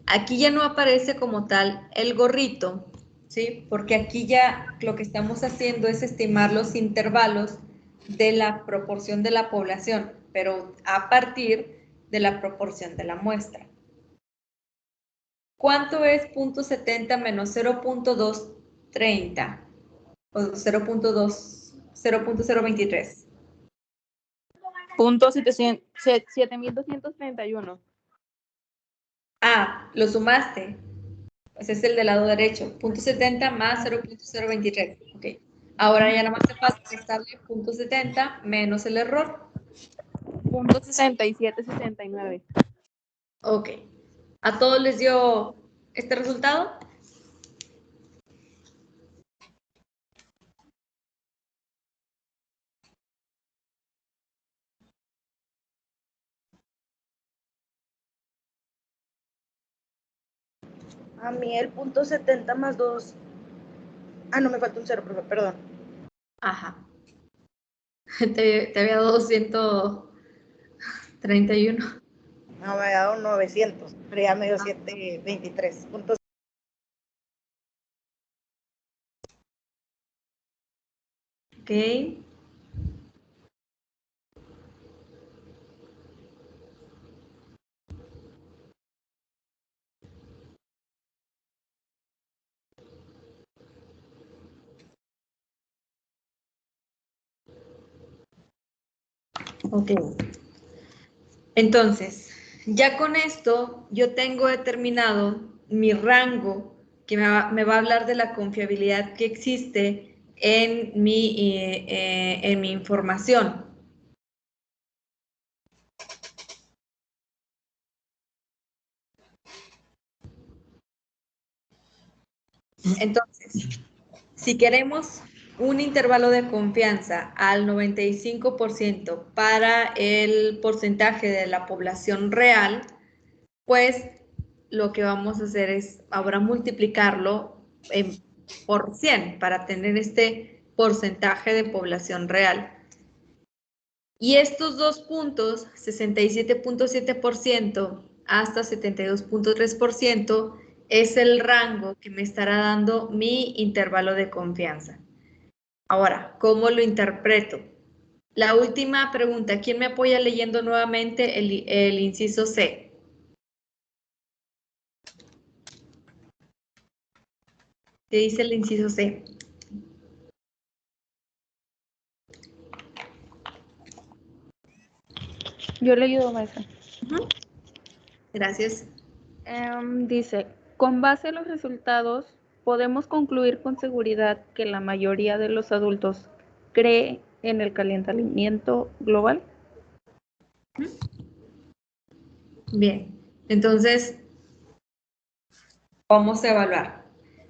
Aquí ya no aparece como tal el gorrito, ¿sí? Porque aquí ya lo que estamos haciendo es estimar los intervalos de la proporción de la población, pero a partir de la proporción de la muestra. ¿Cuánto es .70 menos 0.230? O 0.023. 7.231. Ah, lo sumaste. Ese es el del lado derecho. .70 más 0.023. Ok. Ahora ya nada más te falta restarle .70 menos el error. .6769. Ok. ¿A todos les dio este resultado? A mí el .70 más 2. Ah, no, me falta un 0, perdón. Ajá. Te había dado 131. No, me ha dado 900, pero ya me dio 723. Ok. Ok. Entonces, ya con esto yo tengo determinado mi rango que me va a hablar de la confiabilidad que existe en mi información. Entonces, si queremos un intervalo de confianza al 95% para el porcentaje de la población real, pues lo que vamos a hacer es ahora multiplicarlo por 100 para tener este porcentaje de población real. Y estos dos puntos, 67.7% hasta 72.3%, es el rango que me estará dando mi intervalo de confianza. Ahora, ¿cómo lo interpreto? La última pregunta, ¿quién me apoya leyendo nuevamente el inciso C? ¿Qué dice el inciso C? Yo le ayudo, maestra. Gracias. Dice, con base a los resultados, podemos concluir con seguridad que la mayoría de los adultos cree en el calentamiento global. Bien, entonces vamos a evaluar.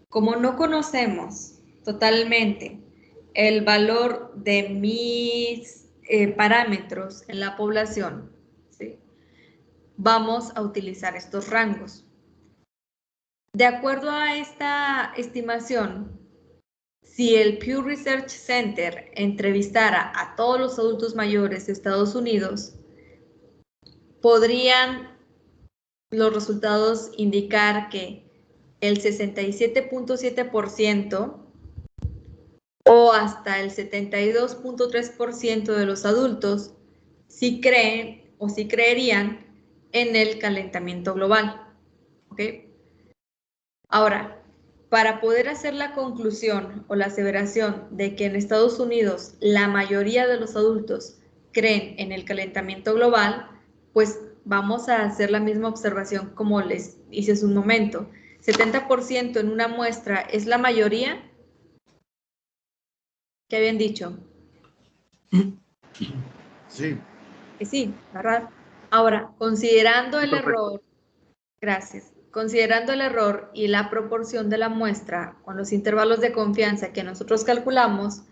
Como no conocemos totalmente el valor de mis parámetros en la población, ¿sí? Vamos a utilizar estos rangos. De acuerdo a esta estimación, si el Pew Research Center entrevistara a todos los adultos mayores de Estados Unidos, podrían los resultados indicar que el 67.7% o hasta el 72.3% de los adultos sí creen o sí creerían en el calentamiento global. ¿Ok? Ahora, para poder hacer la conclusión o la aseveración de que en Estados Unidos la mayoría de los adultos creen en el calentamiento global, pues vamos a hacer la misma observación como les hice hace un momento. 70% en una muestra es la mayoría. ¿Qué habían dicho? Sí. Que sí, ¿verdad? Ahora, considerando el error, gracias, considerando el error y la proporción de la muestra con los intervalos de confianza que nosotros calculamos,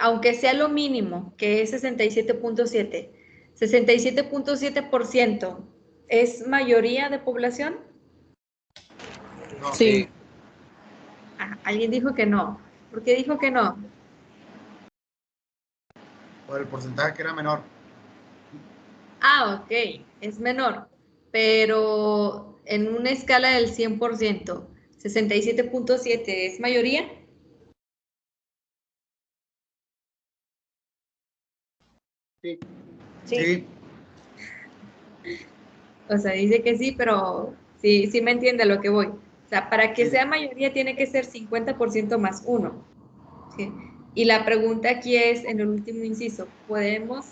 aunque sea lo mínimo, que es 67.7, 67.7% ¿es mayoría de población? No. Sí. Ah, alguien dijo que no. ¿Por qué dijo que no? Por el porcentaje que era menor. Ah, ok, es menor, pero en una escala del 100%, 67.7 ¿es mayoría? Sí. Sí. O sea, dice que sí, pero sí me entiende a lo que voy. O sea, para que Sí. sea mayoría tiene que ser 50% más 1. ¿Sí? Y la pregunta aquí es, en el último inciso, ¿podemos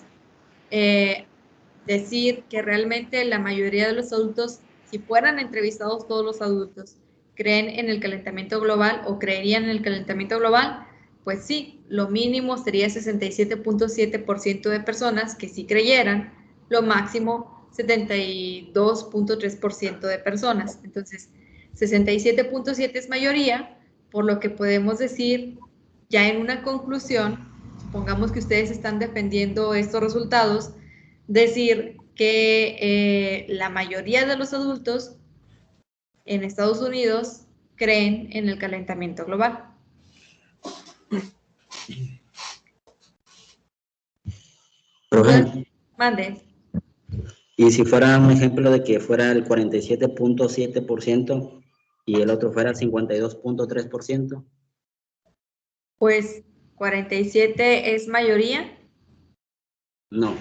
decir que realmente la mayoría de los adultos, si fueran entrevistados todos los adultos, creen en el calentamiento global o creerían en el calentamiento global? Pues sí, lo mínimo sería 67.7% de personas que sí creyeran, lo máximo 72.3% de personas. Entonces, 67.7 es mayoría, por lo que podemos decir ya en una conclusión, supongamos que ustedes están defendiendo estos resultados, decir que la mayoría de los adultos en Estados Unidos creen en el calentamiento global. Profe, Mande. y si fuera un ejemplo de que fuera el 47.7% y el otro fuera el 52.3%. Pues 47 es mayoría. No.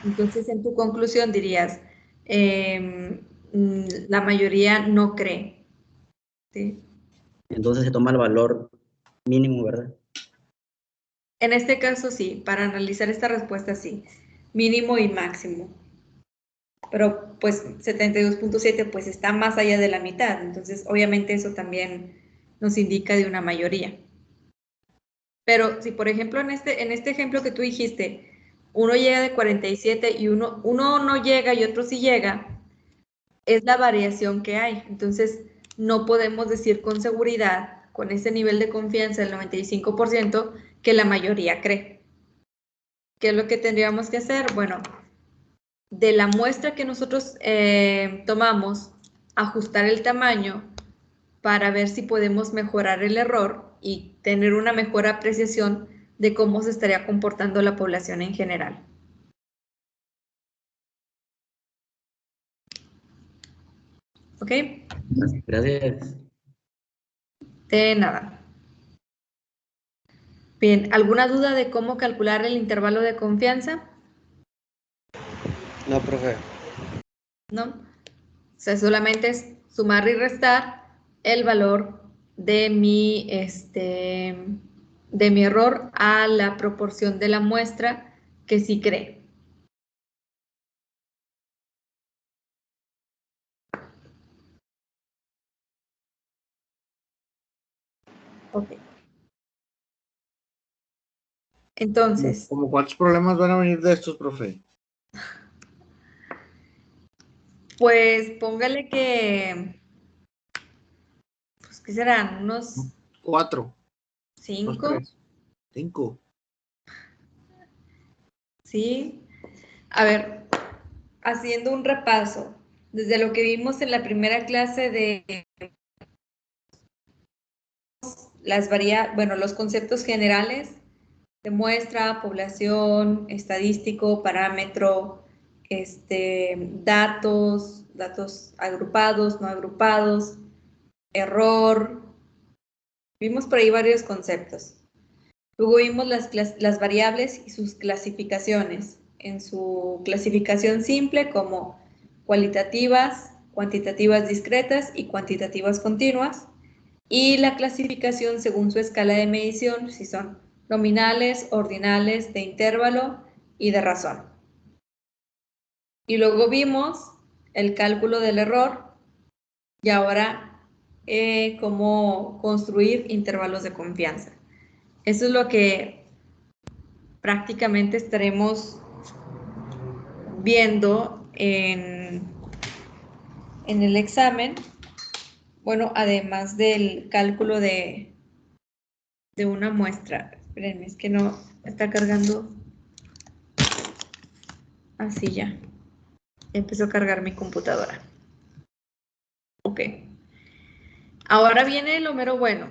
Entonces, en tu conclusión dirías, la mayoría no cree. ¿Sí? Entonces se toma el valor mínimo, ¿verdad? En este caso sí, para analizar esta respuesta sí, mínimo y máximo. Pero pues 72.7 pues está más allá de la mitad, entonces obviamente eso también nos indica de una mayoría. Pero si por ejemplo en este ejemplo que tú dijiste, uno llega de 47 y uno no llega y otro sí llega, es la variación que hay. Entonces no podemos decir con seguridad, con ese nivel de confianza del 95%, que la mayoría cree. ¿Qué es lo que tendríamos que hacer? Bueno, de la muestra que nosotros tomamos, ajustar el tamaño para ver si podemos mejorar el error y tener una mejor apreciación de cómo se estaría comportando la población en general. ¿Ok? Gracias. De nada. Bien, ¿alguna duda de cómo calcular el intervalo de confianza? No, profe. ¿No? O sea, solamente es sumar y restar el valor de mi error a la proporción de la muestra que sí cree. Ok. Entonces, ¿Cómo cuántos problemas van a venir de estos, profe? pues póngale que, pues, ¿qué serán? Unos 4. 5, 5. ¿sí? A ver, haciendo un repaso, desde lo que vimos en la primera clase de los conceptos generales de muestra, población, estadístico, parámetro, datos agrupados, no agrupados, error. Vimos por ahí varios conceptos. Luego vimos las variables y sus clasificaciones. En su clasificación simple como cualitativas, cuantitativas discretas y cuantitativas continuas. Y la clasificación según su escala de medición, si son nominales, ordinales, de intervalo y de razón. Y luego vimos el cálculo del error y ahora cómo construir intervalos de confianza. Eso es lo que prácticamente estaremos viendo en el examen. Bueno, además del cálculo de una muestra. Espérenme, es que no está cargando. Así ya. Empezó a cargar mi computadora. Ok. Ahora viene lo mero bueno.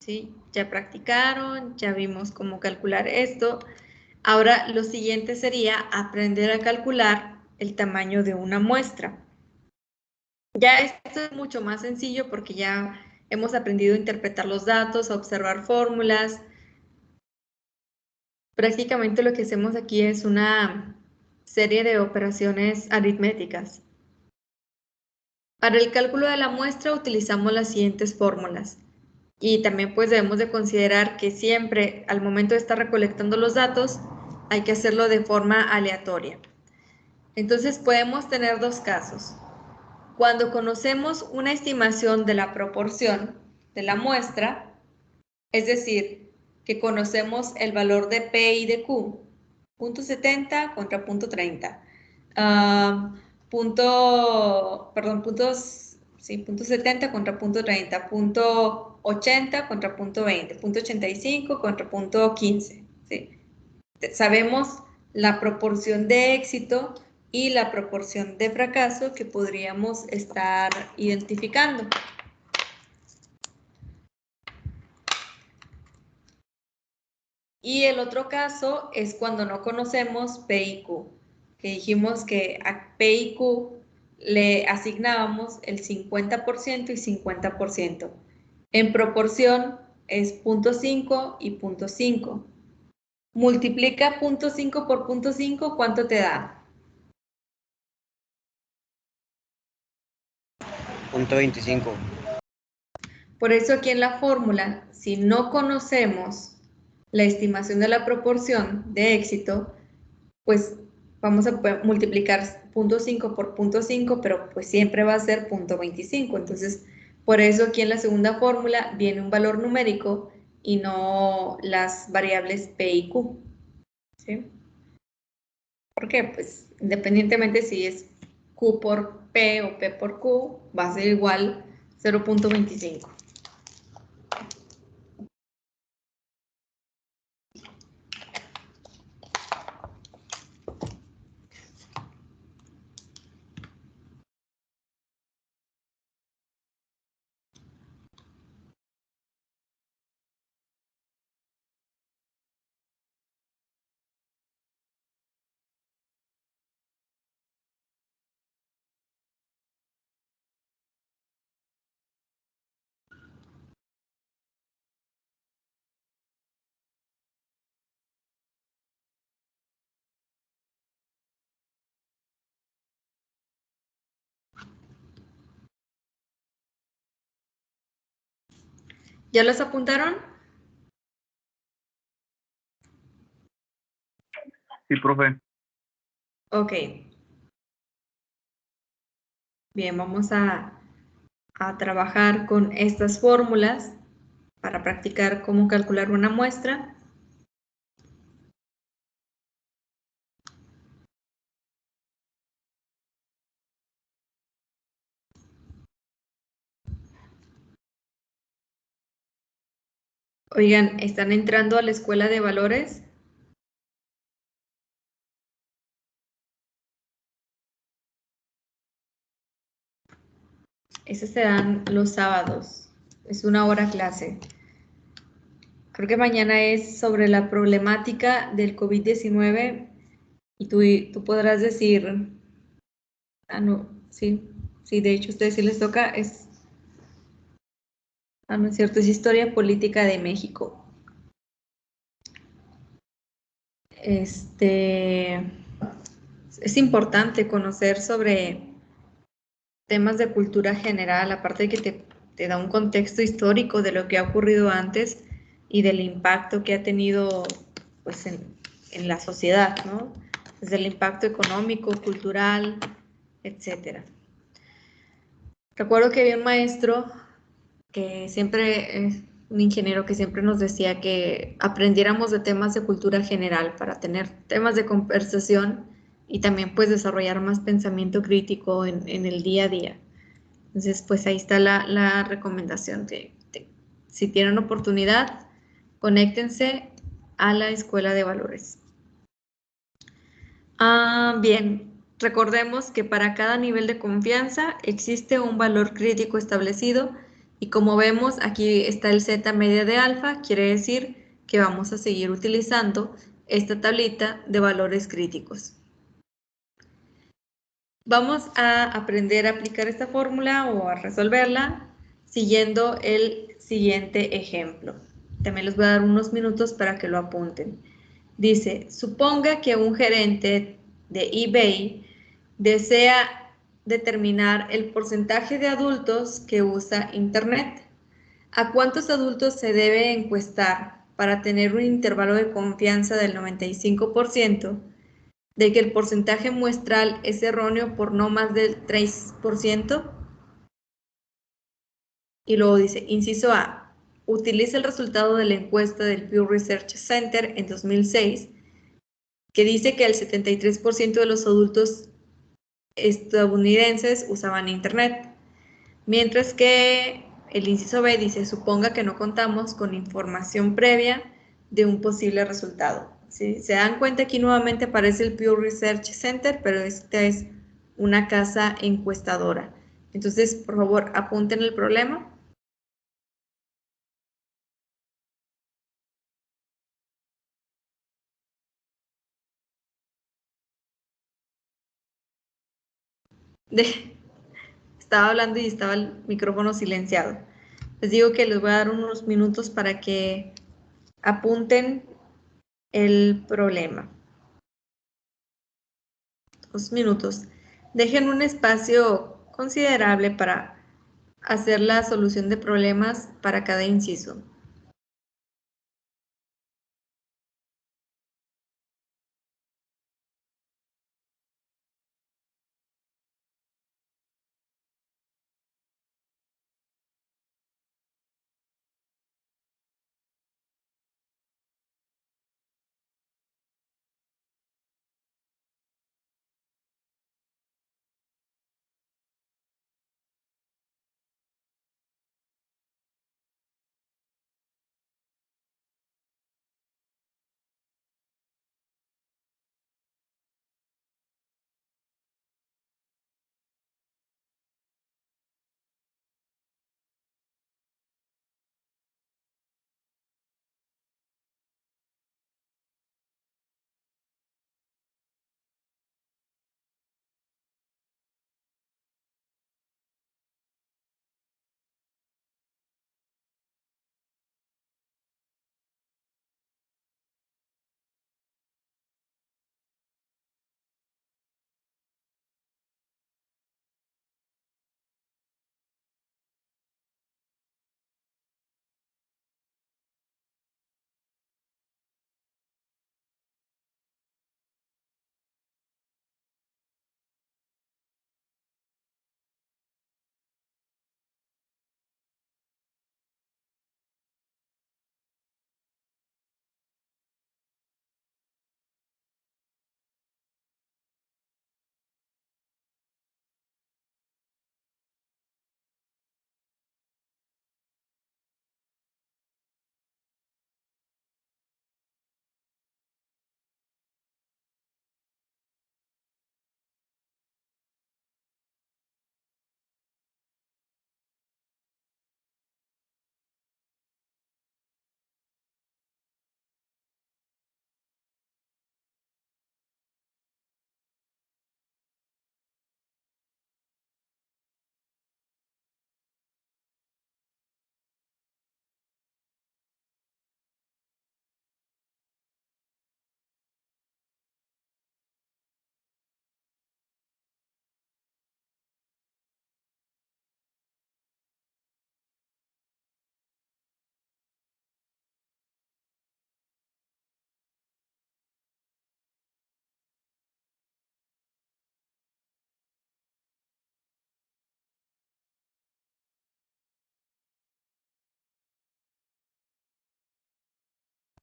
¿Sí? Ya practicaron, ya vimos cómo calcular esto. Ahora lo siguiente sería aprender a calcular el tamaño de una muestra. Ya esto es mucho más sencillo porque ya hemos aprendido a interpretar los datos, a observar fórmulas. Prácticamente lo que hacemos aquí es una serie de operaciones aritméticas. Para el cálculo de la muestra utilizamos las siguientes fórmulas. Y también pues debemos de considerar que siempre al momento de estar recolectando los datos hay que hacerlo de forma aleatoria. Entonces podemos tener dos casos. Cuando conocemos una estimación de la proporción de la muestra, es decir, que conocemos el valor de P y de Q, punto 70 contra punto 30, punto 70 contra punto 30, punto 80 contra punto 20, punto 85 contra punto 15. ¿Sí? Sabemos la proporción de éxito y la proporción de fracaso que podríamos estar identificando. Y el otro caso es cuando no conocemos P y Q, que dijimos que a P y Q le asignábamos el 50% y 50%. En proporción es 0.5 y 0.5. Multiplica 0.5 por 0.5, ¿cuánto te da? 0.25. Por eso aquí en la fórmula, si no conocemos la estimación de la proporción de éxito, pues vamos a multiplicar 0.5 por 0.5, pero pues siempre va a ser 0.25. Entonces, por eso aquí en la segunda fórmula viene un valor numérico y no las variables P y Q. ¿Sí? ¿Por qué? Pues independientemente si es Q por P o P por Q, va a ser igual 0.25. ¿Ya los apuntaron? Sí, profe. Ok. Bien, vamos a trabajar con estas fórmulas para practicar cómo calcular una muestra. Oigan, ¿están entrando a la escuela de valores? Esos se dan los sábados. Es 1 hora clase. Creo que mañana es sobre la problemática del COVID-19 y tú podrás decir, no, sí, de hecho a ustedes sí les toca, no es cierto, es historia política de México. Es importante conocer sobre temas de cultura general, aparte de que te da un contexto histórico de lo que ha ocurrido antes y del impacto que ha tenido pues, en la sociedad, ¿no? desde el impacto económico, cultural, etc. Recuerdo que había un maestro que siempre, un ingeniero que siempre nos decía que aprendiéramos de temas de cultura general para tener temas de conversación y también pues desarrollar más pensamiento crítico en el día a día. Entonces pues ahí está la recomendación si tienen oportunidad, conéctense a la Escuela de Valores. Bien, recordemos que para cada nivel de confianza existe un valor crítico establecido y como vemos aquí está el Z media de alfa, quiere decir que vamos a seguir utilizando esta tablita de valores críticos. Vamos a aprender a aplicar esta fórmula o a resolverla siguiendo el siguiente ejemplo. También les voy a dar unos minutos para que lo apunten. Dice, suponga que un gerente de eBay desea determinar el porcentaje de adultos que usa Internet. ¿A cuántos adultos se debe encuestar para tener un intervalo de confianza del 95% de que el porcentaje muestral es erróneo por no más del 3%? Y luego dice, inciso A, utiliza el resultado de la encuesta del Pew Research Center en 2006, que dice que el 73% de los adultos estadounidenses usaban Internet, mientras que el inciso B dice, suponga que no contamos con información previa de un posible resultado. ¿Sí? Se dan cuenta, aquí nuevamente aparece el Pew Research Center, pero esta es una casa encuestadora. Entonces, por favor, apunten el problema. Estaba hablando y estaba el micrófono silenciado. Les digo que les voy a dar unos minutos para que apunten el problema. 2 minutos. Dejen un espacio considerable para hacer la solución de problemas para cada inciso.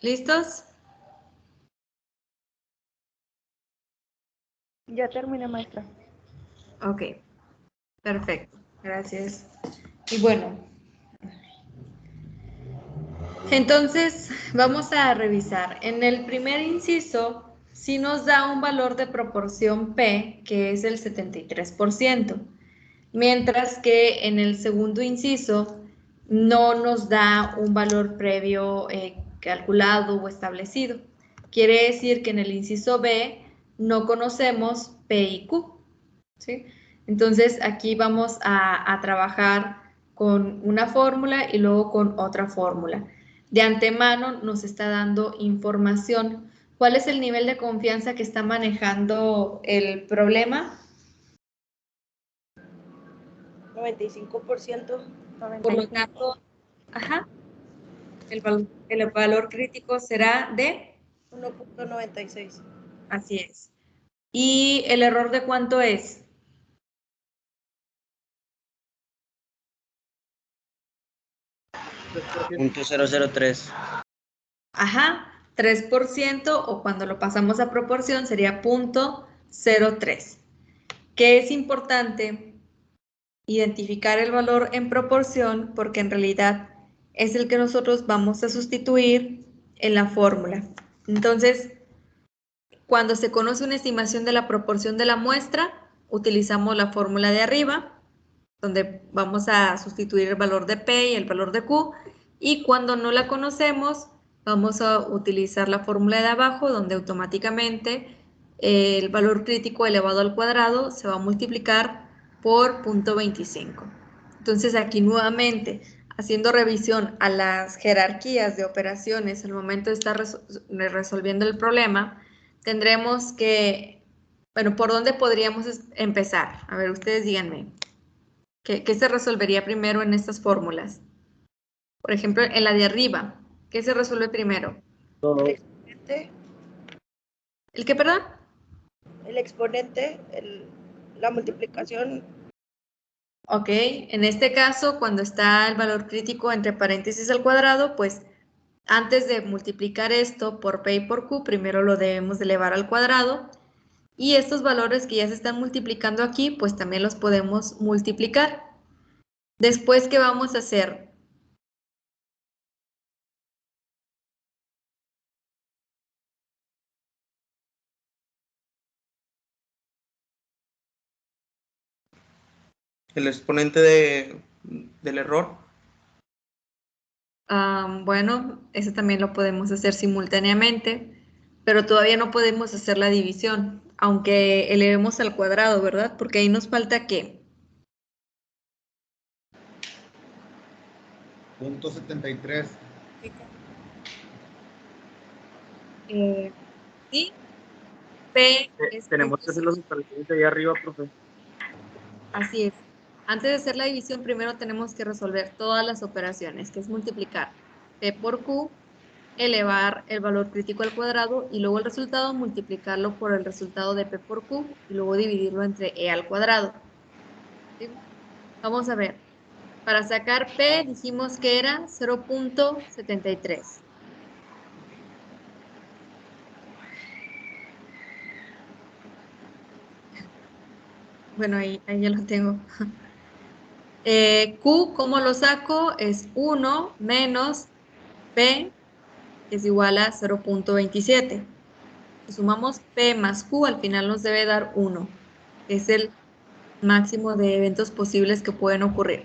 ¿Listos? Ya terminé, maestra. Ok, perfecto, gracias. Y bueno, entonces vamos a revisar. En el primer inciso, sí nos da un valor de proporción P, que es el 73%, mientras que en el segundo inciso no nos da un valor previo calculado o establecido. Quiere decir que en el inciso B no conocemos P y Q, ¿sí? Entonces aquí vamos a trabajar con una fórmula y luego con otra fórmula. De antemano nos está dando información. ¿Cuál es el nivel de confianza que está manejando el problema? 95%. Por lo tanto, el valor crítico será de 1.96. Así es. ¿Y el error de cuánto es? .003. Ajá, 3% o cuando lo pasamos a proporción sería 0.03. Que es importante identificar el valor en proporción porque en realidad es el que nosotros vamos a sustituir en la fórmula. Entonces, cuando se conoce una estimación de la proporción de la muestra, utilizamos la fórmula de arriba, donde vamos a sustituir el valor de P y el valor de Q, y cuando no la conocemos, vamos a utilizar la fórmula de abajo, donde automáticamente el valor crítico elevado al cuadrado se va a multiplicar por 0.25. Entonces aquí nuevamente, haciendo revisión a las jerarquías de operaciones al momento de estar resolviendo el problema, tendremos que, bueno, ¿por dónde podríamos empezar? A ver, ustedes díganme. ¿Qué se resolvería primero en estas fórmulas? Por ejemplo, en la de arriba, ¿qué se resuelve primero? El exponente. ¿El qué, perdón? El exponente, la multiplicación. Ok, en este caso, cuando está el valor crítico entre paréntesis al cuadrado, pues antes de multiplicar esto por P y por Q, primero lo debemos de elevar al cuadrado. Y estos valores que ya se están multiplicando aquí, pues también los podemos multiplicar. Después, ¿qué vamos a hacer? El exponente del error. Bueno, eso también lo podemos hacer simultáneamente, pero todavía no podemos hacer la división, aunque elevemos al cuadrado, ¿verdad? Porque ahí nos falta ¿qué? .73. Sí, P es Tenemos que hacer las operaciones de ahí arriba, profe. Así es. Antes de hacer la división, primero tenemos que resolver todas las operaciones, que es multiplicar P por Q, elevar el valor crítico al cuadrado y luego el resultado multiplicarlo por el resultado de P por Q y luego dividirlo entre E al cuadrado. ¿Sí? Vamos a ver. Para sacar P dijimos que era 0.73. Bueno, ahí ya lo tengo. Q, ¿cómo lo saco? Es 1 menos P, que es igual a 0.27. Si sumamos P más Q, al final nos debe dar 1, que es el máximo de eventos posibles que pueden ocurrir.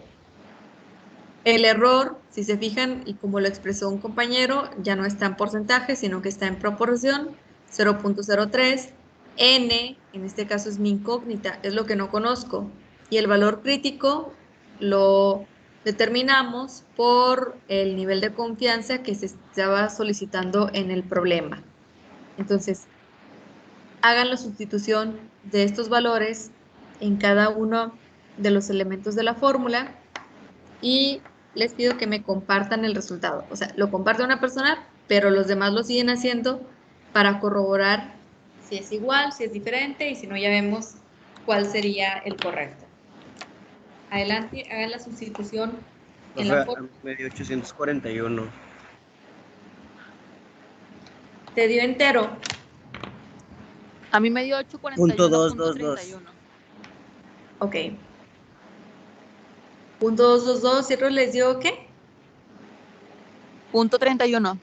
El error, si se fijan, y como lo expresó un compañero, ya no está en porcentaje, sino que está en proporción, 0.03. N, en este caso es mi incógnita, es lo que no conozco. Y el valor crítico lo determinamos por el nivel de confianza que se estaba solicitando en el problema. Entonces, hagan la sustitución de estos valores en cada uno de los elementos de la fórmula y les pido que me compartan el resultado. O sea, lo comparte una persona, pero los demás lo siguen haciendo para corroborar si es igual, si es diferente y si no ya vemos cuál sería el correcto. Adelante, hagan la sustitución en la fórmula. Me dio 841. ¿Te dio entero? A mí me dio 841.31. Ok. Punto 222, ¿cierto? ¿Les dio qué? Punto 31.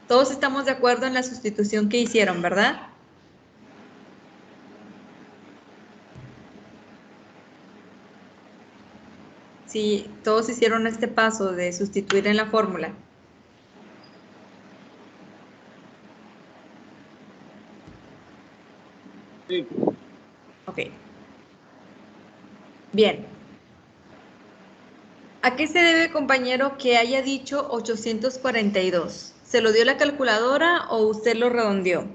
Todos estamos de acuerdo en la sustitución que hicieron, ¿verdad? Sí, todos hicieron este paso de sustituir en la fórmula. Sí. Ok. Bien. ¿A qué se debe, compañero, que haya dicho 842? ¿Se lo dio la calculadora o usted lo redondeó?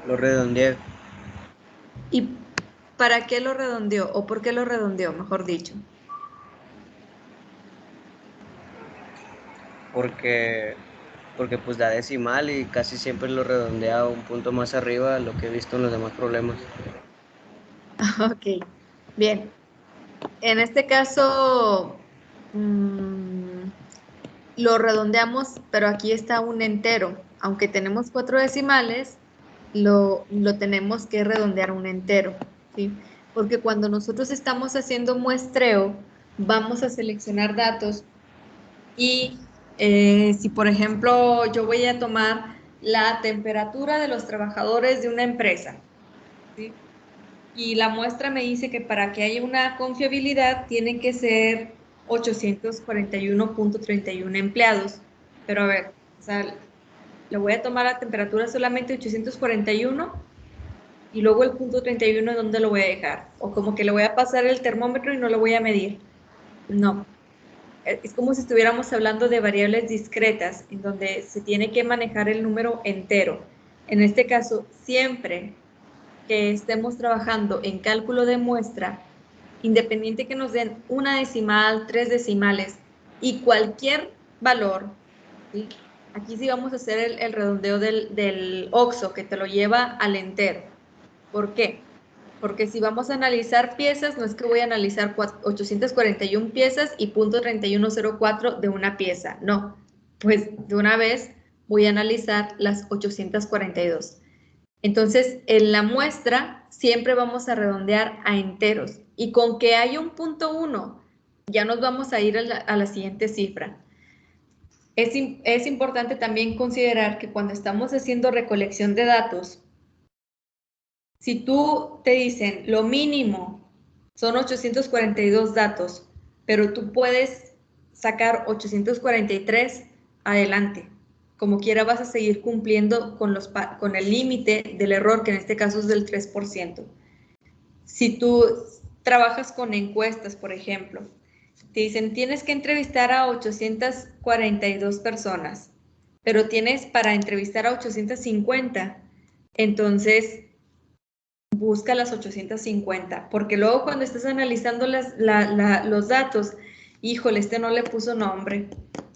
Lo redondeé. ¿Y para qué lo redondeó? ¿O por qué lo redondeó, mejor dicho? Porque pues da decimal y casi siempre lo redondea un punto más arriba de lo que he visto en los demás problemas. Ok, bien. En este caso, lo redondeamos, pero aquí está un entero. Aunque tenemos 4 decimales, lo tenemos que redondear a un entero, ¿sí? Porque cuando nosotros estamos haciendo muestreo, vamos a seleccionar datos y si, por ejemplo, yo voy a tomar la temperatura de los trabajadores de una empresa, ¿sí? Y la muestra me dice que para que haya una confiabilidad tiene que ser 841.31 empleados. Pero a ver, o sea, le voy a tomar la temperatura solamente 841 y luego el punto 31, ¿dónde lo voy a dejar? O como que le voy a pasar el termómetro y no lo voy a medir. No. Es como si estuviéramos hablando de variables discretas, en donde se tiene que manejar el número entero. En este caso, siempre que estemos trabajando en cálculo de muestra, independiente que nos den una decimal, 3 decimales y cualquier valor, ¿sí? Aquí sí vamos a hacer el redondeo del OXO, que te lo lleva al entero. ¿Por qué? Porque si vamos a analizar piezas, no es que voy a analizar 841 piezas y punto 3104 de una pieza, no. Pues de una vez voy a analizar las 842. Entonces, en la muestra siempre vamos a redondear a enteros y con que haya un punto 1, ya nos vamos a ir a la siguiente cifra. Es importante también considerar que cuando estamos haciendo recolección de datos, si tú te dicen lo mínimo son 842 datos, pero tú puedes sacar 843, adelante. Como quiera vas a seguir cumpliendo con el límite del error, que en este caso es del 3%. Si tú trabajas con encuestas, por ejemplo, te dicen tienes que entrevistar a 842 personas, pero tienes para entrevistar a 850, entonces busca las 850, porque luego cuando estás analizando los datos, híjole, este no le puso nombre,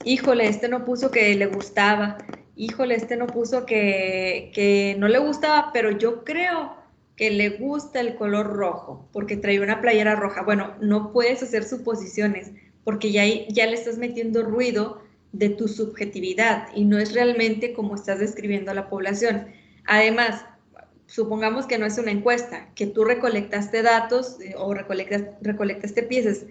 híjole, este no puso que le gustaba, híjole, este no puso que no le gustaba, pero yo creo que le gusta el color rojo, porque trae una playera roja. Bueno, no puedes hacer suposiciones, porque ya le estás metiendo ruido de tu subjetividad y no es realmente como estás describiendo a la población. Además, supongamos que no es una encuesta, que tú recolectaste datos o recolectaste piezas.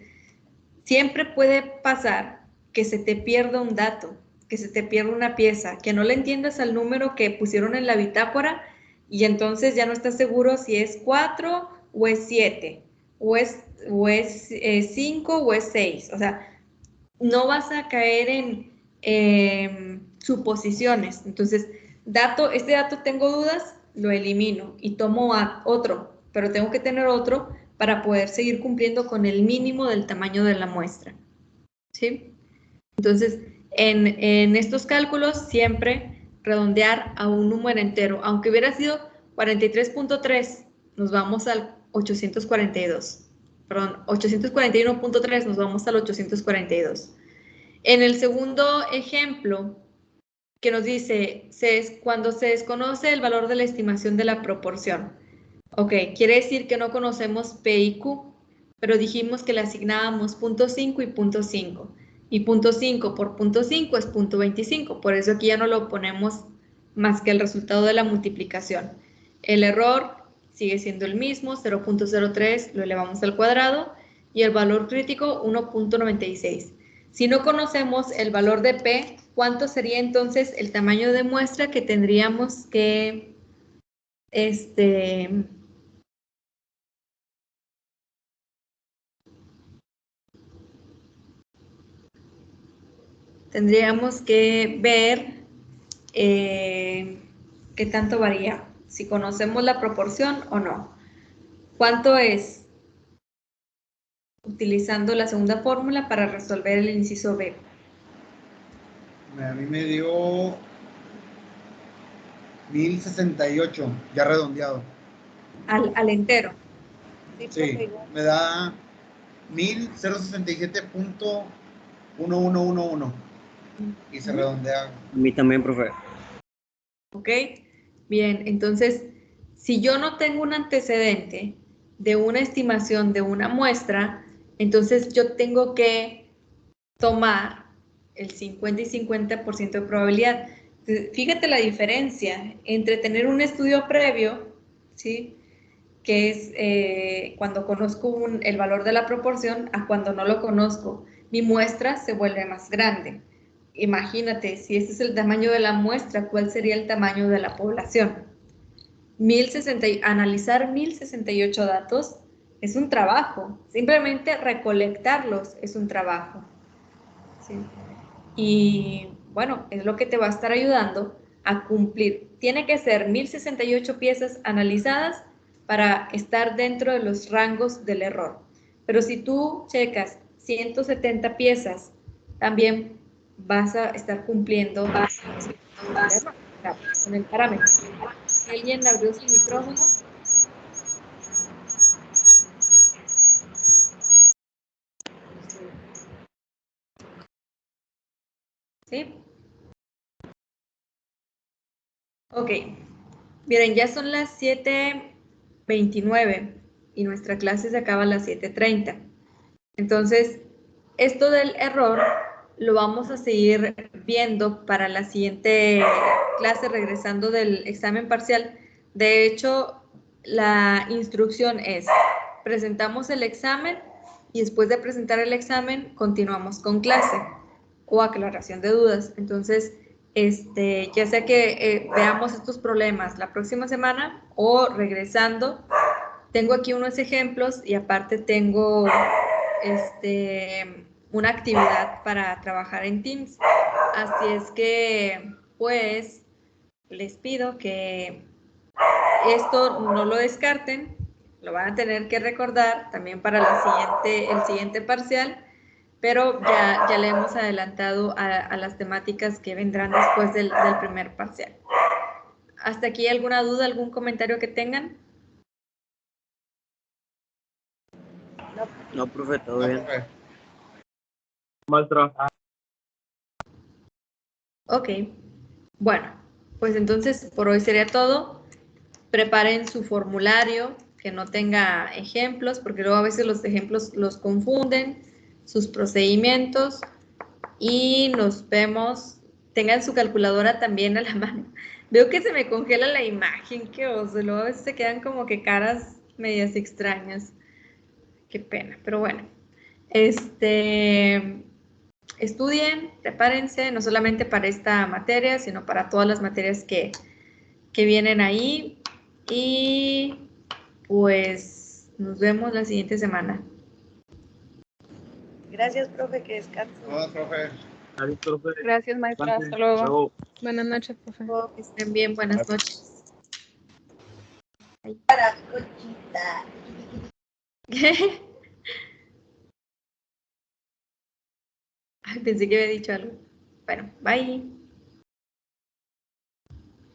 Siempre puede pasar que se te pierda un dato, que se te pierda una pieza, que no le entiendas al número que pusieron en la bitácora y entonces ya no estás seguro si es 4 o es 7, o es 5 o es 6. O sea, no vas a caer en suposiciones. Entonces, este dato tengo dudas, lo elimino y tomo otro, pero tengo que tener otro para poder seguir cumpliendo con el mínimo del tamaño de la muestra. ¿Sí? Entonces, en estos cálculos siempre redondear a un número entero. Aunque hubiera sido 43.3, nos vamos al 842. Perdón, 841.3 nos vamos al 842. En el segundo ejemplo, que nos dice, cuando se desconoce el valor de la estimación de la proporción. Ok, quiere decir que no conocemos P y Q, pero dijimos que le asignábamos 0.5 y 0.5. Y 0.5 por 0.5 es 0.25. Por eso aquí ya no lo ponemos más que el resultado de la multiplicación. El error sigue siendo el mismo, 0.03 lo elevamos al cuadrado y el valor crítico 1.96. Si no conocemos el valor de P, ¿cuánto sería entonces el tamaño de muestra que tendríamos que ver qué tanto varía, si conocemos la proporción o no? ¿Cuánto es? Utilizando la segunda fórmula para resolver el inciso B. A mí me dio 1068, ya redondeado. Al entero. Sí, me da 1067.1111 y se redondea. A mí también, profe. ¿Ok? Bien, entonces, si yo no tengo un antecedente de una estimación de una muestra, entonces yo tengo que tomar el 50 y 50% de probabilidad. Fíjate la diferencia entre tener un estudio previo, ¿sí?, que es cuando conozco el valor de la proporción, a cuando no lo conozco. Mi muestra se vuelve más grande. Imagínate, si ese es el tamaño de la muestra, ¿cuál sería el tamaño de la población? Analizar 1068 datos es un trabajo. Simplemente recolectarlos es un trabajo. ¿Sí? Y bueno, es lo que te va a estar ayudando a cumplir. Tiene que ser 1068 piezas analizadas para estar dentro de los rangos del error. Pero si tú checas 170 piezas, también vas a estar cumpliendo con el parámetro. ¿Alguien abrió su micrófono? ¿Sí? Ok. Miren, ya son las 7:29 y nuestra clase se acaba a las 7:30. Entonces, esto del error lo vamos a seguir viendo para la siguiente clase, regresando del examen parcial. De hecho, la instrucción es, presentamos el examen y después de presentar el examen, continuamos con clase o aclaración de dudas. Entonces, ya sea que veamos estos problemas la próxima semana o regresando. Tengo aquí unos ejemplos y aparte tengo una actividad para trabajar en Teams. Así es que, pues, les pido que esto no lo descarten, lo van a tener que recordar también para el siguiente parcial, pero ya le hemos adelantado a las temáticas que vendrán después del primer parcial. ¿Hasta aquí alguna duda, algún comentario que tengan? No, profe, todo bien. Maestra. Ok. Bueno, pues entonces por hoy sería todo. Preparen su formulario que no tenga ejemplos, porque luego a veces los ejemplos los confunden, sus procedimientos, y nos vemos. Tengan su calculadora también a la mano. Veo que se me congela la imagen, qué oso. Luego a veces se quedan como que caras medias extrañas. Qué pena, pero bueno. Estudien, prepárense, no solamente para esta materia, sino para todas las materias que vienen ahí. Y pues nos vemos la siguiente semana. Gracias, profe, que descansen. Profe. Gracias, maestra. Hasta luego. Buenas noches, profe. Que estén bien, buenas noches. Para Conchita. Ay, pensé que había dicho algo. Bueno, bye.